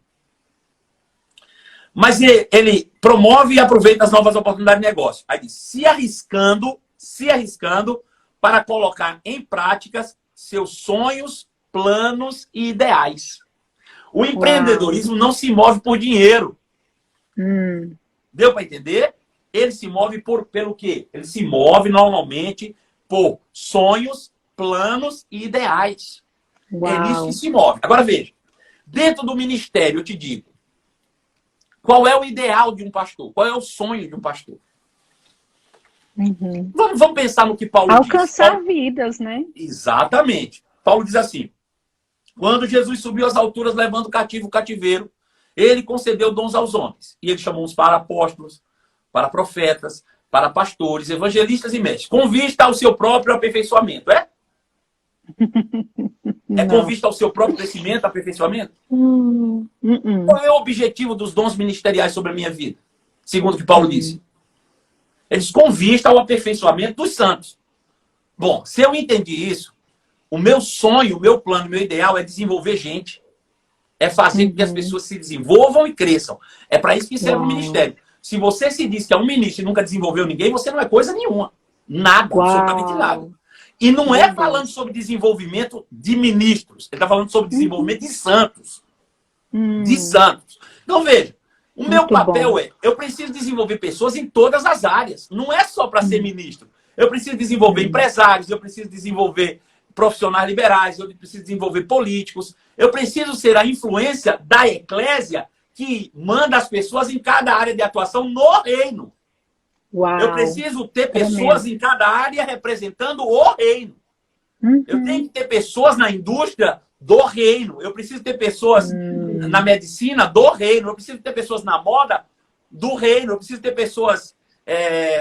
mas ele promove e aproveita as novas oportunidades de negócio. Aí diz, se arriscando para colocar em práticas seus sonhos, planos e ideais. O empreendedorismo não se move por dinheiro. Deu para entender? Ele se move pelo quê? Ele se move normalmente por sonhos, planos e ideais. É nisso que se move. Agora veja, dentro do ministério eu te digo, qual é o ideal de um pastor? Qual é o sonho de um pastor? Vamos pensar no que Paulo diz. Alcançar vidas, né? Exatamente. Paulo diz assim, quando Jesus subiu às alturas levando cativo o cativeiro, ele concedeu dons aos homens. E ele chamou uns para apóstolos, para profetas, para pastores, evangelistas e mestres, com vista ao seu próprio aperfeiçoamento. É com Não. vista ao seu próprio crescimento, aperfeiçoamento? Qual é o objetivo dos dons ministeriais sobre a minha vida? Segundo o que Paulo disse. Eles com vista ao aperfeiçoamento dos santos. Bom, se eu entendi isso, o meu sonho, o meu plano, o meu ideal é desenvolver gente. É fazer com que as pessoas se desenvolvam e cresçam. É para isso que serve o ministério. Se você se diz que é um ministro e nunca desenvolveu ninguém, você não é coisa nenhuma. Nada, absolutamente nada. E não é falando sobre desenvolvimento de ministros. Ele está falando sobre desenvolvimento de santos. De santos. Então, veja, o meu papel é, eu preciso desenvolver pessoas em todas as áreas. Não é só para ser ministro. Eu preciso desenvolver empresários, eu preciso desenvolver profissionais liberais, eu preciso desenvolver políticos. Eu preciso ser a influência da eclésia que manda as pessoas em cada área de atuação no reino. Uau. Eu preciso ter pessoas em cada área representando o reino. Eu tenho que ter pessoas na indústria do reino. Eu preciso ter pessoas na medicina do reino. Eu preciso ter pessoas na moda do reino. Eu preciso ter pessoas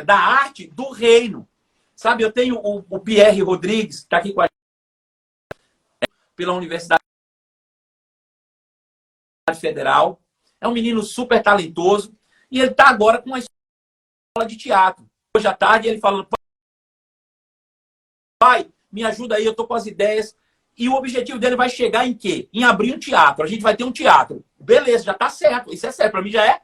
da arte do reino. Sabe, eu tenho o Pierre Rodrigues, que está aqui com a gente, pela Universidade Federal. É um menino super talentoso. E ele está agora com uma escola de teatro. Hoje à tarde ele falando: pai, me ajuda aí, eu tô com as ideias. E o objetivo dele vai chegar em quê? Em abrir um teatro. A gente vai ter um teatro. Beleza, já tá certo. Isso é certo. Para mim já é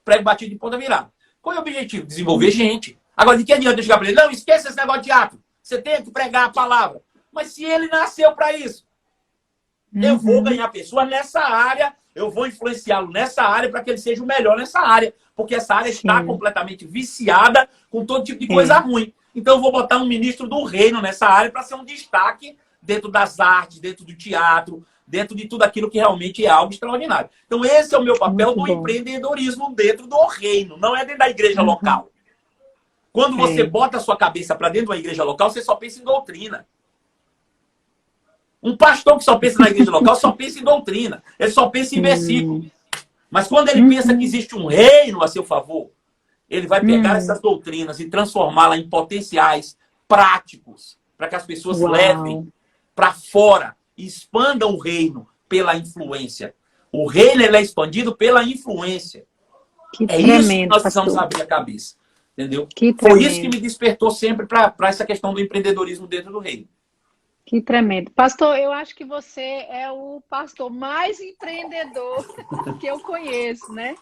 prego batido de ponta virada. Qual é o objetivo? Desenvolver gente. Agora, de que adianta eu chegar para ele? Não, esqueça esse negócio de teatro. Você tem que pregar a palavra. Mas se ele nasceu para isso, eu vou ganhar pessoas nessa área, eu vou influenciá-lo nessa área para que ele seja o melhor nessa área. Porque essa área está completamente viciada com todo tipo de coisa ruim. Então eu vou botar um ministro do reino nessa área para ser um destaque dentro das artes, dentro do teatro, dentro de tudo aquilo que realmente é algo extraordinário. Então esse é o meu papel do empreendedorismo dentro do reino, não é dentro da igreja local. Quando você bota a sua cabeça para dentro da igreja local, você só pensa em doutrina. Um pastor que só pensa na igreja local só pensa em doutrina. Ele só pensa em versículo. Mas quando ele pensa que existe um reino a seu favor, ele vai pegar essas doutrinas e transformá-las em potenciais práticos para que as pessoas levem para fora e expandam o reino pela influência. O reino ele é expandido pela influência. Que é tremendo, isso que nós precisamos pastor. abrir a cabeça. Entendeu? Que Foi tremendo. isso que me despertou sempre para essa questão do empreendedorismo dentro do reino. Que tremendo. Pastor, eu acho que você é o pastor mais empreendedor que eu conheço, né?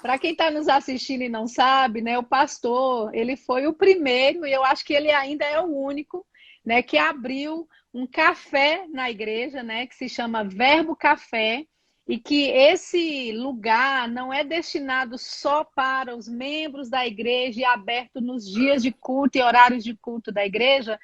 Para quem está nos assistindo e não sabe, né? O pastor, ele foi o primeiro e eu acho que ele ainda é o único, né? Que abriu um café na igreja, né? Que se chama Verbo Café e que esse lugar não é destinado só para os membros da igreja e aberto nos dias de culto e horários de culto da igreja,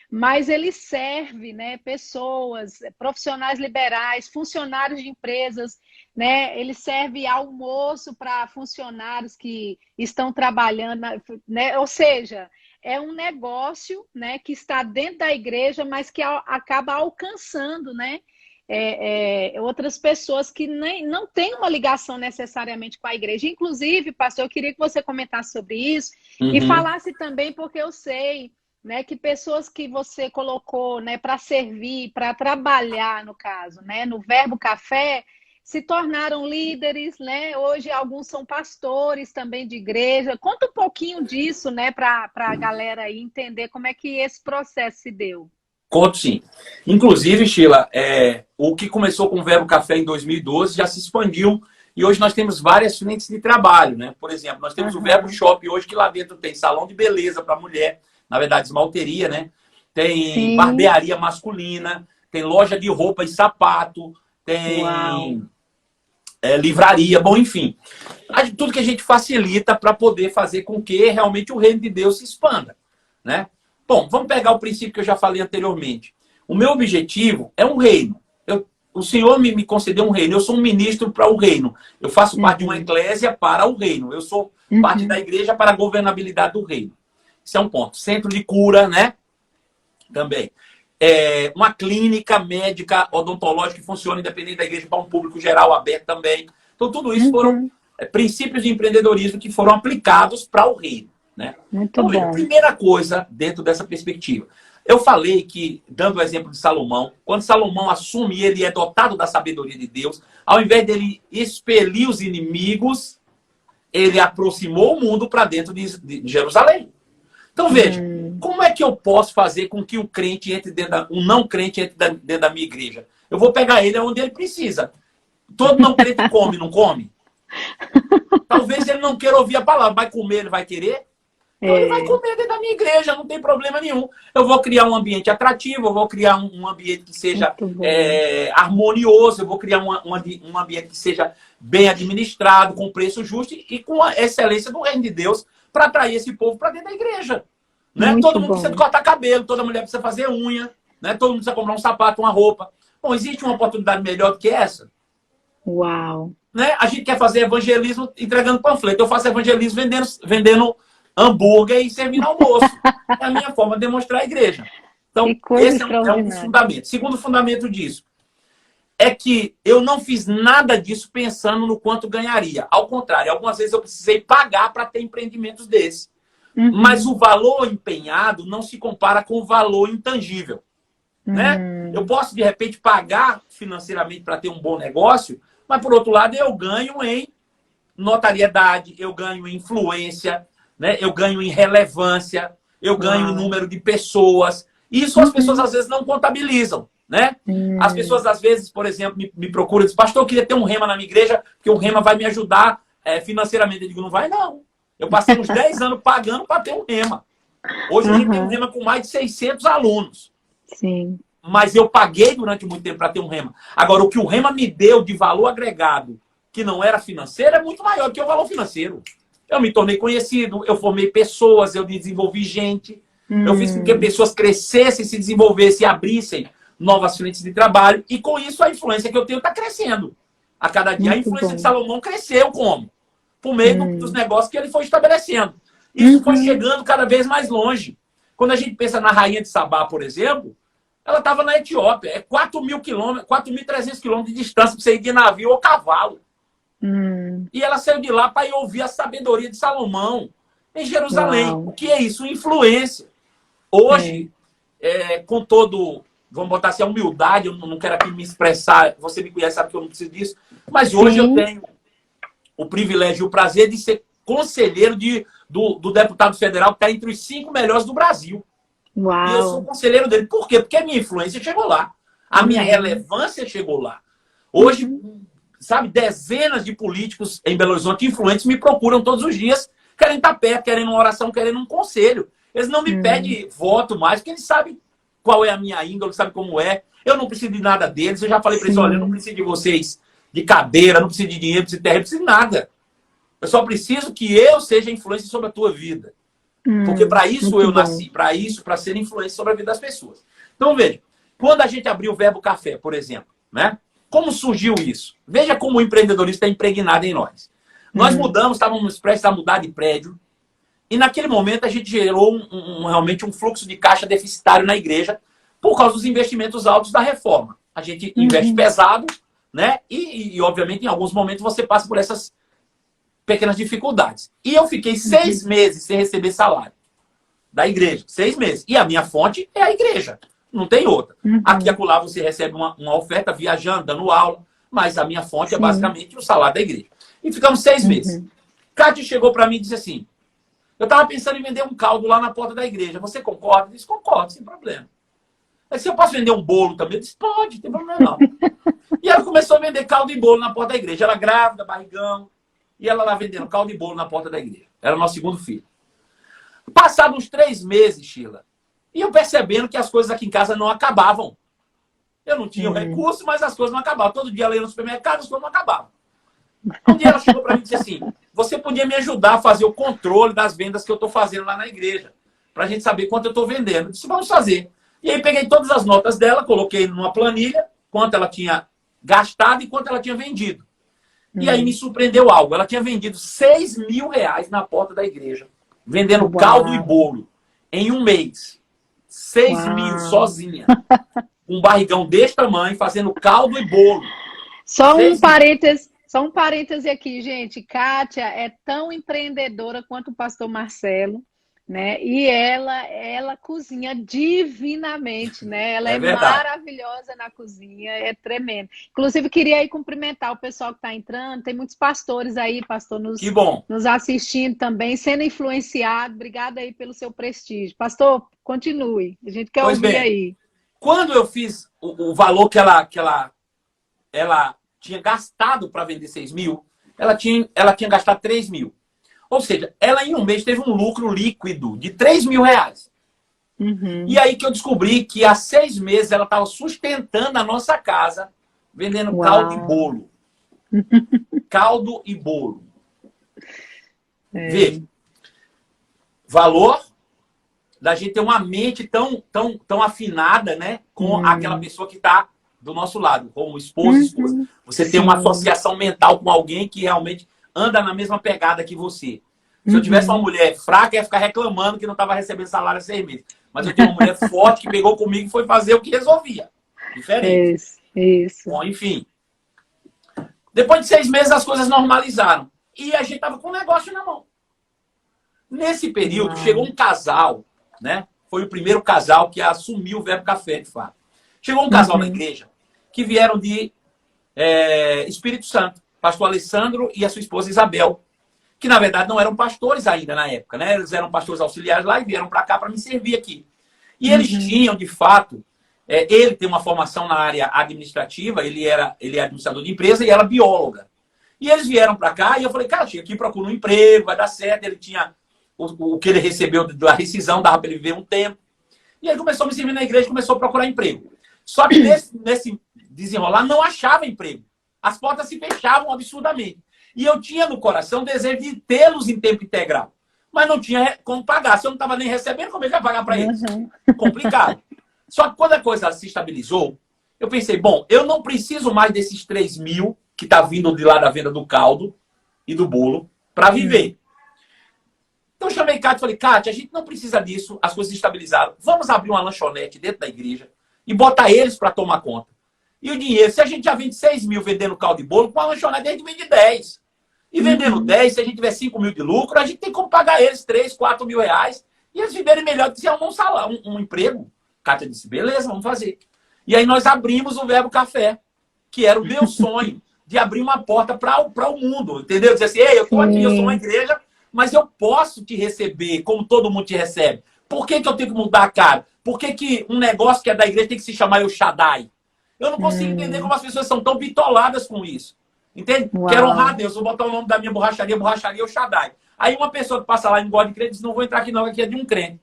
mas ele serve, né, pessoas, profissionais liberais, funcionários de empresas, né? Ele serve almoço para funcionários que estão trabalhando, né? Ou seja, é um negócio, né, que está dentro da igreja, mas que acaba alcançando, né, outras pessoas que não têm uma ligação necessariamente com a igreja. Inclusive, pastor, eu queria que você comentasse sobre isso e falasse também, porque eu sei, né, que pessoas que você colocou, né, para servir, para trabalhar, no caso, né, no Verbo Café, se tornaram líderes, né? Hoje alguns são pastores também de igreja. Conta um pouquinho disso, né, para a galera aí entender como é que esse processo se deu. Conto sim. Inclusive, Sheila, o que começou com o Verbo Café em 2012 já se expandiu e hoje nós temos várias frentes de trabalho, né? Por exemplo, nós temos o Verbo Shop hoje, que lá dentro tem salão de beleza para mulher, na verdade, esmalteria, né? Tem barbearia masculina, tem loja de roupa e sapato, tem livraria, bom, enfim. Tudo que a gente facilita para poder fazer com que realmente o reino de Deus se expanda, né? Bom, vamos pegar o princípio que eu já falei anteriormente. O meu objetivo é um reino. O Senhor me concedeu um reino. Eu sou um ministro para o reino. Eu faço parte de uma eclésia para o reino. Eu sou parte da igreja para a governabilidade do reino. Isso é um ponto. Centro de cura, né? Também. Uma clínica médica odontológica que funciona independente da igreja para um público geral aberto também. Então, tudo isso foram princípios de empreendedorismo que foram aplicados para o reino, né? Muito então, bom. primeira coisa dentro dessa perspectiva. Eu falei que, dando o exemplo de Salomão, quando Salomão assume e ele é dotado da sabedoria de Deus, ao invés dele expelir os inimigos, ele aproximou o mundo para dentro de Jerusalém. Então veja, como é que eu posso fazer com que o crente entre o não crente entre dentro da minha igreja? Eu vou pegar ele onde ele precisa. Todo não crente come, não come? Talvez ele não queira ouvir a palavra, vai comer, ele vai querer? Então ele vai comer dentro da minha igreja, não tem problema nenhum. Eu vou criar um ambiente atrativo, eu vou criar um ambiente que seja harmonioso, eu vou criar um ambiente que seja bem administrado, com preço justo e com a excelência do reino de Deus para atrair esse povo para dentro da igreja. Né? Todo mundo precisa cortar cabelo, toda mulher precisa fazer unha, né? Todo mundo precisa comprar um sapato, uma roupa. Bom, existe uma oportunidade melhor do que essa? Uau! Né? A gente quer fazer evangelismo entregando panfleto. Eu faço evangelismo vendendo hambúrguer e servindo almoço. É a minha forma de demonstrar a igreja. Então, esse é um fundamento. Segundo fundamento disso é que eu não fiz nada disso pensando no quanto ganharia. Ao contrário, algumas vezes eu precisei pagar para ter empreendimentos desses. Mas o valor empenhado não se compara com o valor intangível. Né? Eu posso, de repente, pagar financeiramente para ter um bom negócio, mas, por outro lado, eu ganho em notariedade, eu ganho em influência, né? Eu ganho em relevância, eu ganho em número de pessoas. Isso as pessoas, às vezes, não contabilizam. Né? As pessoas, às vezes, por exemplo, me procuram e dizem, pastor, eu queria ter um rema na minha igreja, porque o rema vai me ajudar financeiramente. Eu digo, não vai, não. Eu passei uns 10 anos pagando para ter um rema. Hoje a gente tem um rema com mais de 600 alunos. Sim. Mas eu paguei durante muito tempo para ter um rema. Agora, o que o rema me deu de valor agregado, que não era financeiro, é muito maior do que o valor financeiro. Eu me tornei conhecido, eu formei pessoas, eu desenvolvi gente. Eu fiz com que pessoas crescessem, se desenvolvessem, abrissem novas frentes de trabalho. E com isso, a influência que eu tenho está crescendo. A cada dia, a influência de Salomão cresceu como? Por meio dos negócios que ele foi estabelecendo. Isso foi chegando cada vez mais longe. Quando a gente pensa na rainha de Sabá, por exemplo, ela estava na Etiópia. É 4.300 quilômetros de distância para você ir de navio ou cavalo. E ela saiu de lá para ir ouvir a sabedoria de Salomão em Jerusalém. Uau. O que é isso? Influência. Hoje, com todo, vamos botar assim, a humildade, eu não quero aqui me expressar, você me conhece, sabe que eu não preciso disso, mas hoje eu tenho o privilégio e o prazer de ser conselheiro do deputado federal que está entre os 5 melhores do Brasil. Uau. E eu sou conselheiro dele. Por quê? Porque a minha influência chegou lá. A minha relevância chegou lá. Hoje, sabe, dezenas de políticos em Belo Horizonte influentes me procuram todos os dias, querem estar perto, querem uma oração, querem um conselho. Eles não me pedem voto mais, porque eles sabem qual é a minha índole, sabem como é. Eu não preciso de nada deles. Eu já falei para eles, olha, eu não preciso de vocês de cadeira, não preciso de dinheiro, não preciso de terra, não preciso de nada. Eu só preciso que eu seja influência sobre a tua vida. Porque para isso eu nasci, para ser influência sobre a vida das pessoas. Então, veja, quando a gente abriu o Verbo Café, por exemplo, né? Como surgiu isso? Veja como o empreendedorismo está impregnado em nós. Nós mudamos, estávamos prestes a mudar de prédio, e naquele momento a gente gerou realmente um fluxo de caixa deficitário na igreja por causa dos investimentos altos da reforma. A gente investe pesado, né? E, obviamente, em alguns momentos você passa por essas pequenas dificuldades. E eu fiquei 6 meses sem receber salário da igreja. 6 meses. E a minha fonte é a igreja. Não tem outra. Aqui e acolá você recebe uma oferta viajando, dando aula, mas a minha fonte é basicamente o salário da igreja. E ficamos 6 meses. Cátia chegou para mim e disse assim, eu estava pensando em vender um caldo lá na porta da igreja. Você concorda? Eu disse, concordo, sem problema. Mas se eu posso vender um bolo também? Eu disse, pode, não tem problema não. E ela começou a vender caldo e bolo na porta da igreja. Ela grávida, barrigão. E ela lá vendendo caldo e bolo na porta da igreja. Era o nosso segundo filho. Passados uns 3 meses, Sheila, e eu percebendo que as coisas aqui em casa não acabavam. Eu não tinha recurso, mas as coisas não acabavam. Todo dia ela ia no supermercado, as coisas não acabavam. Um dia ela chegou para mim e disse assim, você podia me ajudar a fazer o controle das vendas que eu estou fazendo lá na igreja, para a gente saber quanto eu estou vendendo. Eu disse, vamos fazer. E aí peguei todas as notas dela, coloquei numa planilha, quanto ela tinha gastado e quanto ela tinha vendido. E aí me surpreendeu algo. Ela tinha vendido R$6.000 na porta da igreja. Vendendo caldo e bolo. Em um mês. 6.000 sozinha. Um barrigão desse tamanho, fazendo caldo e bolo. Só um parêntese aqui, gente. Kátia é tão empreendedora quanto o pastor Marcelo. né? E ela cozinha divinamente, né? Ela É é verdade. maravilhosa na cozinha, é tremendo. Inclusive, queria aí cumprimentar o pessoal que está entrando. Tem muitos pastores aí, pastor, Que bom. nos assistindo também, sendo influenciado. Obrigada aí pelo seu prestígio. Pastor, continue. A gente quer Pois ouvir bem, aí. quando eu fiz o valor que ela tinha gastado para vender 6 mil, ela tinha gastado 3 mil. Ou seja, ela em um mês teve um lucro líquido de 3 mil reais. E Uhum. aí que eu descobri que há 6 meses ela estava sustentando a nossa casa vendendo caldo e Uau. bolo. Caldo e bolo. É. Vê, valor da gente ter uma mente tão afinada, né, com aquela Hum. pessoa que está do nosso lado, como esposo e esposa. Uhum. Você tem uma Sim. associação mental com alguém que realmente anda na mesma pegada que você. Se eu tivesse uma Uhum. mulher fraca, ia ficar reclamando que não estava recebendo salário há 6 meses. Mas eu tenho uma mulher forte que pegou comigo e foi fazer o que resolvia. Diferente. Isso, isso. Bom, enfim. Depois de 6 meses, as coisas normalizaram. E a gente estava com um negócio na mão. Nesse período, chegou Uau. um casal, né? Foi o primeiro casal que assumiu o Verbo Café, de fato. Chegou um casal na Uhum. igreja que vieram de Espírito Santo. Pastor Alessandro e a sua esposa Isabel, que na verdade não eram pastores ainda na época, né? Eles eram pastores auxiliares lá e vieram para cá para me servir aqui. E eles Uhum. tinham, de fato, ele tem uma formação na área administrativa, ele é administrador de empresa e ela bióloga. E eles vieram para cá e eu falei, cara, chega aqui, procura um emprego, vai dar certo. Ele tinha o que ele recebeu da rescisão, dava para ele viver um tempo. E ele começou a me servir na igreja e começou a procurar emprego. Só que nesse desenrolar não achava emprego. As portas se fechavam absurdamente. E eu tinha no coração o desejo de tê-los em tempo integral. Mas não tinha como pagar. Se eu não estava nem recebendo, como é que ia pagar para eles? Uhum. Complicado. Só que quando a coisa se estabilizou, eu pensei, bom, eu não preciso mais desses 3 mil que está vindo de lá da venda do caldo e do bolo para viver. Então eu chamei Kátia e falei, Kátia, a gente não precisa disso, as coisas se estabilizaram. Vamos abrir uma lanchonete dentro da igreja e botar eles para tomar conta. E o dinheiro, se a gente já vende 6 mil vendendo caldo e bolo, com a lanchonete a gente vende 10. E vendendo Uhum. 10, se a gente tiver 5 mil de lucro, a gente tem como pagar eles 3, 4 mil reais e eles viverem melhor do que se arrumar um salário, um emprego. Kátia disse, beleza, vamos fazer. E aí nós abrimos o Verbo Café, que era o meu sonho de abrir uma porta para o mundo, entendeu? Dizer assim, ei, eu estou aqui, eu sou uma Sim. igreja, mas eu posso te receber como todo mundo te recebe. Por que eu tenho que mudar a cara? Por que um negócio que é da igreja tem que se chamar El Shaddai? Eu não consigo entender como as pessoas são tão bitoladas com isso. Entende? Quero honrar a Uau. Deus, vou botar o nome da minha borracharia El Shaddai. Aí uma pessoa que passa lá e não gosta de crente diz, não vou entrar aqui não, aqui é de um crente.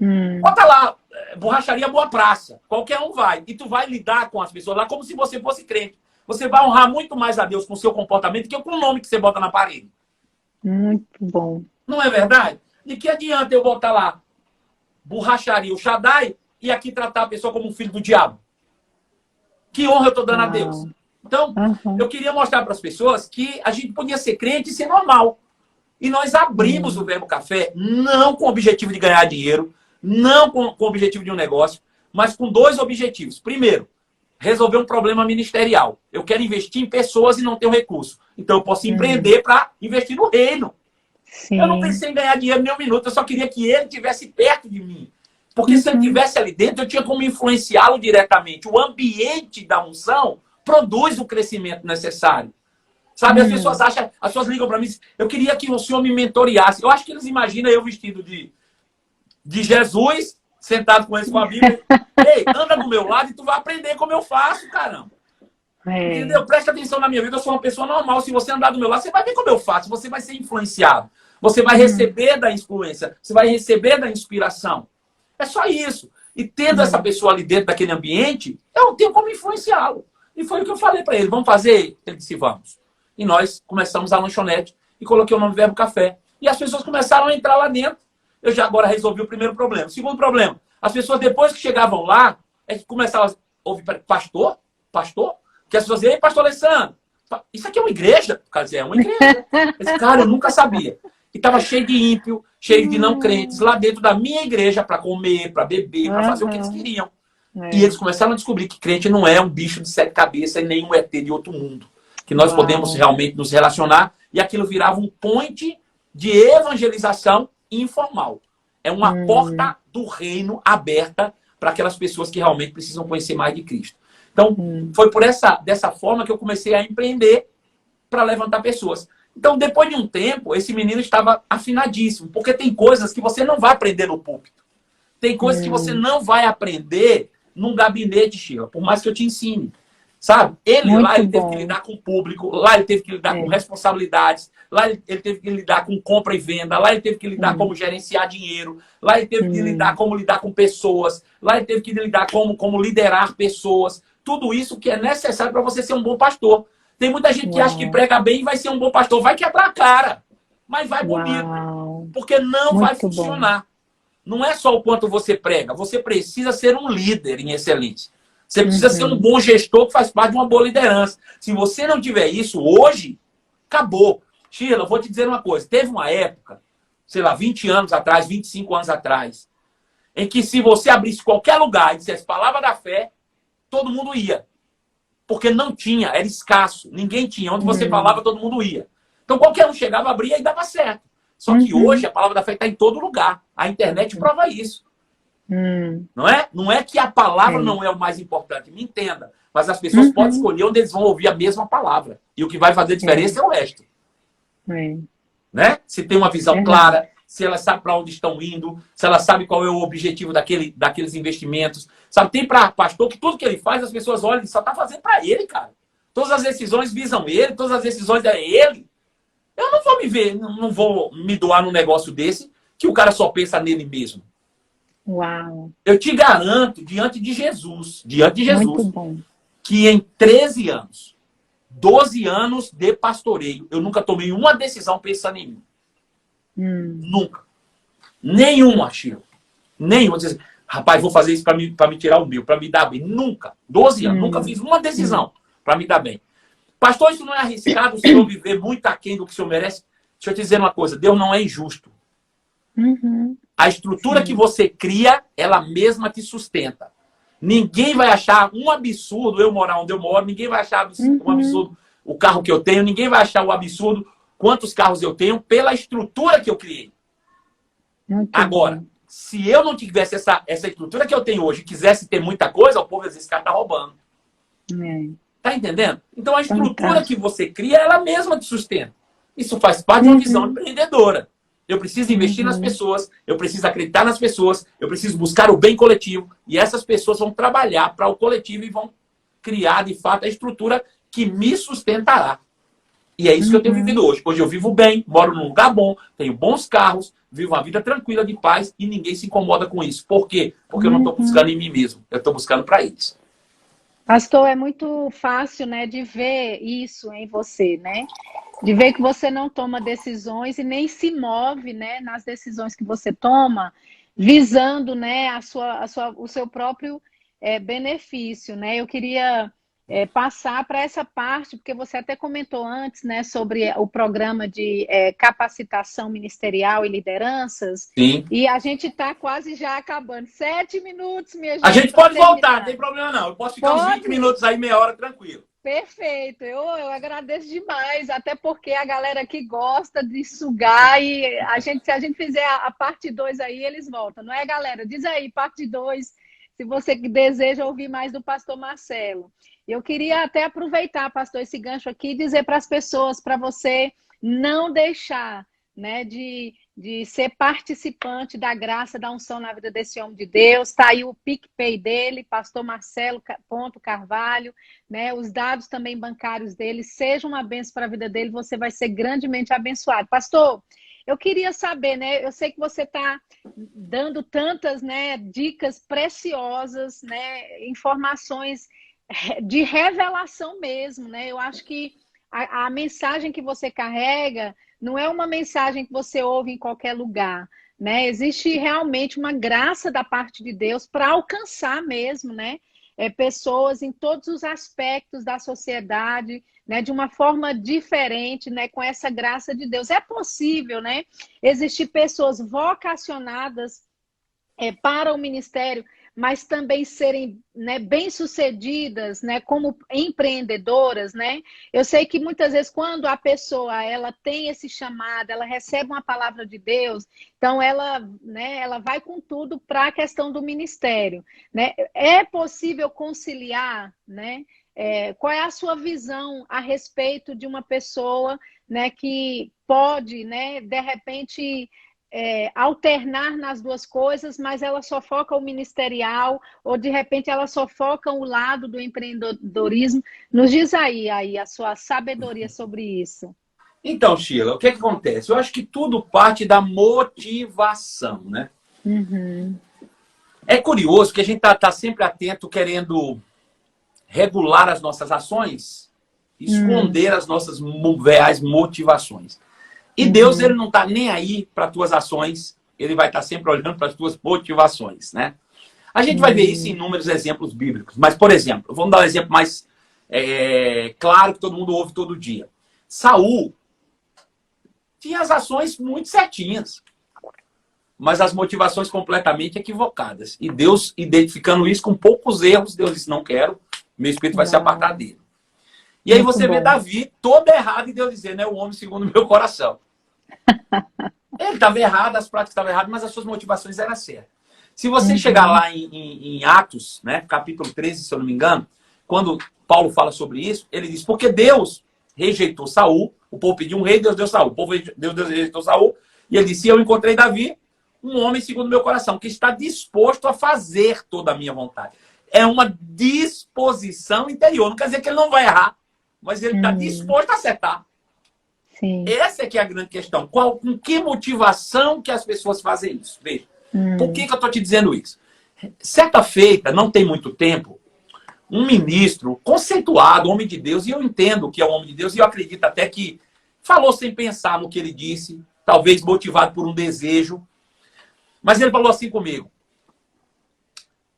Hum. Bota lá, borracharia Boa Praça. Qualquer um vai. E tu vai lidar com as pessoas lá como se você fosse crente. Você vai honrar muito mais a Deus com o seu comportamento que com o nome que você bota na parede. Muito bom. Não é verdade? De que adianta eu botar lá borracharia El Shaddai e aqui tratar a pessoa como um filho do diabo? Que honra eu estou dando a Deus? Uau. Então, Uhum. eu queria mostrar para as pessoas que a gente podia ser crente e ser normal. E nós abrimos o Verbo Café não com o objetivo de ganhar dinheiro, não com o objetivo de um negócio, mas com 2 objetivos. Primeiro, resolver um problema ministerial. Eu quero investir em pessoas e não tenho recurso. Então, eu posso empreender para investir no reino. Eu não Sim. pensei em ganhar dinheiro nem um minuto, eu só queria que ele estivesse perto de mim. Porque se ele Uhum. estivesse ali dentro, eu tinha como influenciá-lo diretamente. O ambiente da unção produz o crescimento necessário. Sabe, as pessoas acham, as pessoas ligam para mim, eu queria que o senhor me mentoreasse. Eu acho que eles imaginam eu vestido de Jesus, sentado com eles com a Bíblia. Ei, anda do meu lado e tu vai aprender como eu faço, caramba. É. Entendeu? Presta atenção na minha vida, eu sou uma pessoa normal. Se você andar do meu lado, você vai ver como eu faço, você vai ser influenciado. Você vai receber da influência, você vai receber da inspiração. É só isso. E tendo essa pessoa ali dentro daquele ambiente, eu tenho como influenciá-lo. E foi o que eu falei para ele. Vamos fazer? Ele disse, vamos. E nós começamos a lanchonete e coloquei o nome Verbo Café. E as pessoas começaram a entrar lá dentro. Eu já agora resolvi o primeiro problema. O segundo problema, as pessoas depois que chegavam lá, começavam a ouvir, pastor? Pastor? Que as pessoas diziam, ei, pastor Alessandro, isso aqui é uma igreja? O cara dizia, é uma igreja. Esse cara, eu nunca sabia. E estava cheio de ímpio, cheio de não crentes lá dentro da minha igreja para comer, para beber, para fazer o que eles queriam. E eles começaram a descobrir que crente não é um bicho de 7 cabeças e nem um ET de outro mundo. Que nós podemos realmente nos relacionar. E aquilo virava um point de evangelização informal. É uma porta do reino aberta para aquelas pessoas que realmente precisam conhecer mais de Cristo. Então, foi dessa forma que eu comecei a empreender para levantar pessoas. Então, depois de um tempo, esse menino estava afinadíssimo, porque tem coisas que você não vai aprender no púlpito. Tem coisas que você não vai aprender num gabinete, Sheila, por mais que eu te ensine. Sabe? Lá ele teve que lidar com o público, lá ele teve que lidar com responsabilidades, lá ele teve que lidar com compra e venda, lá ele teve que lidar como gerenciar dinheiro, lá ele teve que lidar como lidar com pessoas, lá ele teve que lidar como liderar pessoas. Tudo isso que é necessário para você ser um bom pastor. Tem muita gente que acha que prega bem e vai ser um bom pastor. Vai quebrar a cara, mas vai bonito. Porque não vai funcionar. Não é só o quanto você prega. Você precisa ser um líder em excelência. Você precisa ser um bom gestor que faz parte de uma boa liderança. Se você não tiver isso hoje, acabou. Sheila, eu vou te dizer uma coisa. Teve uma época, sei lá, 20 anos atrás, 25 anos atrás, em que se você abrisse qualquer lugar e dissesse palavra da fé, todo mundo ia. Porque não tinha, era escasso. Ninguém tinha. Onde você falava, todo mundo ia. Então qualquer um chegava, abria e dava certo. Só que hoje a palavra da fé está em todo lugar. A internet prova isso. Não é? Não é que a palavra não é o mais importante, me entenda. Mas as pessoas podem escolher onde eles vão ouvir a mesma palavra. E o que vai fazer diferença é o resto. Né? Se tem uma visão clara, se ela sabe para onde estão indo, se ela sabe qual é o objetivo daqueles investimentos. Sabe, tem para pastor que tudo que ele faz, as pessoas olham e só está fazendo para ele, cara. Todas as decisões visam ele, todas as decisões é ele. Eu não vou me ver, não vou me doar num negócio desse que o cara só pensa nele mesmo. Uau! Eu te garanto, diante de Jesus, que em 13 anos, 12 anos de pastoreio, eu nunca tomei uma decisão pensando em mim. Nunca. Nenhuma, Chico. Nenhuma. Rapaz, vou fazer isso para me tirar o meu, para me dar bem. Nunca. 12 anos. Nunca fiz uma decisão para me dar bem. Pastor, isso não é arriscado o senhor viver muito aquém do que o senhor merece? Deixa eu te dizer uma coisa. Deus não é injusto. A estrutura que você cria, ela mesma te sustenta. Ninguém vai achar um absurdo eu morar onde eu moro. Ninguém vai achar um absurdo o carro que eu tenho. Ninguém vai achar um absurdo quantos carros eu tenho pela estrutura que eu criei. Agora, se eu não tivesse essa estrutura que eu tenho hoje e quisesse ter muita coisa, o povo às vezes esse cara tá roubando. Tá entendendo? Então a estrutura que você cria, ela mesma te sustenta. Isso faz parte de uma visão empreendedora. Eu preciso investir nas pessoas, eu preciso acreditar nas pessoas, eu preciso buscar o bem coletivo e essas pessoas vão trabalhar para o coletivo e vão criar, de fato, a estrutura que me sustentará. E é isso que eu tenho vivido hoje. Hoje eu vivo bem, moro num lugar bom, tenho bons carros, vivo uma vida tranquila, de paz e ninguém se incomoda com isso. Por quê? Porque eu não estou buscando em mim mesmo, eu estou buscando para eles. Pastor, é muito fácil, né, de ver isso em você, né? De ver que você não toma decisões e nem se move, né, nas decisões que você toma, visando, né, o seu próprio benefício, né? Eu queria passar para essa parte, porque você até comentou antes, né, sobre o programa de capacitação ministerial e lideranças. Sim. E a gente está quase já acabando. 7 minutos, minha gente. A gente pode voltar, não tem problema não. Eu posso ficar uns 20 minutos aí, meia hora, tranquilo. Perfeito, eu agradeço demais, até porque a galera aqui gosta de sugar e se a gente fizer a parte 2 aí, eles voltam, não é, galera? Diz aí, parte 2, se você deseja ouvir mais do pastor Marcelo. Eu queria até aproveitar, pastor, esse gancho aqui e dizer para as pessoas, para você não deixar, né, de ser participante da graça, da unção na vida desse homem de Deus. Está aí o PicPay dele, pastor Marcelo Carvalho, né? Os dados também bancários dele. Seja uma bênção para a vida dele, você vai ser grandemente abençoado. Pastor, eu queria saber, né? Eu sei que você está dando tantas, né, dicas preciosas, né, informações de revelação mesmo, né? Eu acho que a mensagem que você carrega não é uma mensagem que você ouve em qualquer lugar, né? Existe realmente uma graça da parte de Deus para alcançar mesmo, né? Pessoas em todos os aspectos da sociedade, né? De uma forma diferente, né? Com essa graça de Deus. É possível, né? Existir pessoas vocacionadas para o ministério, mas também serem, né, bem-sucedidas, né, como empreendedoras, né? Eu sei que muitas vezes quando a pessoa ela tem esse chamado, ela recebe uma palavra de Deus, então ela, né, ela vai com tudo para a questão do ministério, né? É possível conciliar, né? Qual é a sua visão a respeito de uma pessoa, né, que pode, né, de repente alternar nas duas coisas, mas ela só foca o ministerial, ou de repente ela só foca o lado do empreendedorismo? Nos diz aí a sua sabedoria sobre isso. Então, Sheila, o que acontece? Eu acho que tudo parte da motivação, né? Uhum. É curioso que a gente tá sempre atento, querendo regular as nossas ações, esconder as nossas reais motivações. E Deus, ele não está nem aí para as tuas ações, ele vai estar sempre olhando para as tuas motivações, né? A gente vai ver isso em inúmeros exemplos bíblicos. Mas, por exemplo, vamos dar um exemplo mais claro que todo mundo ouve todo dia. Saul tinha as ações muito certinhas, mas as motivações completamente equivocadas. E Deus, identificando isso com poucos erros, Deus disse, não quero, meu espírito vai se apartar dele. E aí você vê Davi todo errado e Deus dizendo, é o homem segundo o meu coração. Ele estava errado, as práticas estavam erradas, mas as suas motivações eram certas. Se você chegar lá em Atos, né, capítulo 13, se eu não me engano, quando Paulo fala sobre isso, ele diz, porque Deus rejeitou Saul, o povo pediu um rei, Deus deu Saul. O povo Deus rejeitou Saul, e ele disse, eu encontrei Davi, um homem segundo o meu coração, que está disposto a fazer toda a minha vontade. É uma disposição interior, não quer dizer que ele não vai errar, mas ele está disposto a acertar. Sim. Essa é que é a grande questão. Com que motivação que as pessoas fazem isso? Veja, por que eu estou te dizendo isso? Certa feita, não tem muito tempo, um ministro conceituado, homem de Deus, e eu entendo que é um homem de Deus, e eu acredito até que falou sem pensar no que ele disse, talvez motivado por um desejo, mas ele falou assim comigo,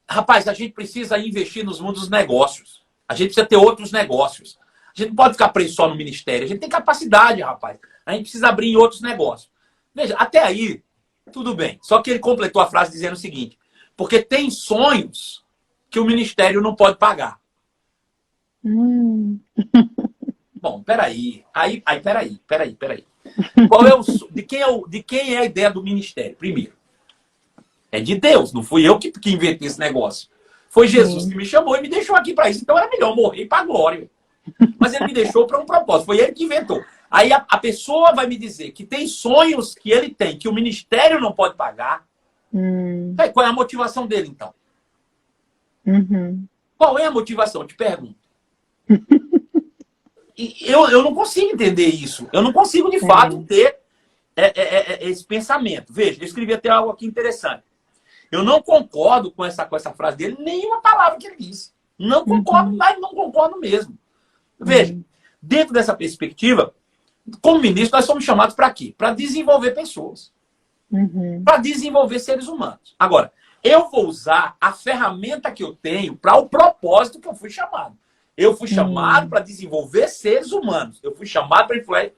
rapaz, a gente precisa investir nos mundos dos negócios, a gente precisa ter outros negócios. A gente não pode ficar preso só no ministério. A gente tem capacidade, rapaz. A gente precisa abrir em outros negócios. Veja, até aí, tudo bem. Só que ele completou a frase dizendo o seguinte, porque tem sonhos que o ministério não pode pagar. Bom, peraí. Peraí. Qual é de quem é a ideia do ministério? Primeiro, é de Deus. Não fui eu que inventei esse negócio. Foi Jesus que me chamou e me deixou aqui para isso. Então era melhor morrer para a glória. Mas ele me deixou para um propósito. Foi ele que inventou. Aí a pessoa vai me dizer que tem sonhos que ele tem, que o ministério não pode pagar. Aí, qual é a motivação dele, então? Qual é a motivação? Eu te pergunto. E eu não consigo entender isso. Eu não consigo, de fato, ter esse pensamento. Veja, eu escrevi até algo aqui interessante. Eu não concordo com essa frase dele, nenhuma palavra que ele disse. Não concordo, mas não concordo mesmo. Veja, dentro dessa perspectiva, como ministro, nós somos chamados para quê? Para desenvolver pessoas. Para desenvolver seres humanos. Agora, eu vou usar a ferramenta que eu tenho para o propósito que eu fui chamado. Eu fui chamado para desenvolver seres humanos. Eu fui chamado para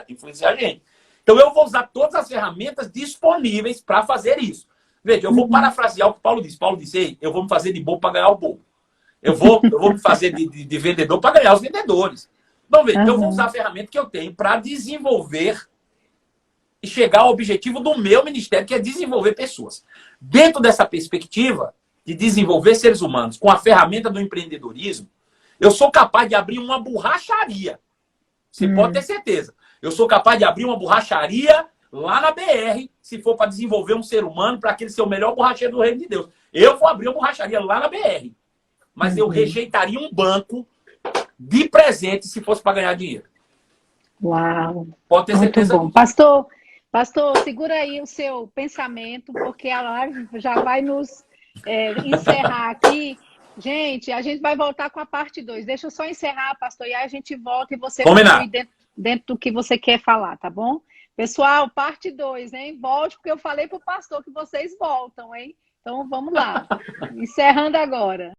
influenciar a gente. Então, eu vou usar todas as ferramentas disponíveis para fazer isso. Veja, eu vou parafrasear o que Paulo disse. Paulo disse, ei, eu vou me fazer de bobo para ganhar o bobo. Eu vou me fazer de vendedor para ganhar os vendedores. Então, veja, eu vou usar a ferramenta que eu tenho para desenvolver e chegar ao objetivo do meu ministério, que é desenvolver pessoas. Dentro dessa perspectiva de desenvolver seres humanos com a ferramenta do empreendedorismo, eu sou capaz de abrir uma borracharia. Você pode ter certeza. Eu sou capaz de abrir uma borracharia lá na BR, se for para desenvolver um ser humano, para aquele ser o melhor borracheiro do reino de Deus. Eu vou abrir uma borracharia lá na BR. Mas eu rejeitaria um banco de presente se fosse para ganhar dinheiro. Uau! Pode ter certeza. Muito bom. Pastor, segura aí o seu pensamento, porque a live já vai nos encerrar aqui. Gente, a gente vai voltar com a parte 2. Deixa eu só encerrar, pastor, e aí a gente volta e você conclui dentro do que você quer falar, tá bom? Pessoal, parte 2, hein? Volte, porque eu falei pro pastor que vocês voltam, hein? Então, vamos lá. Encerrando agora.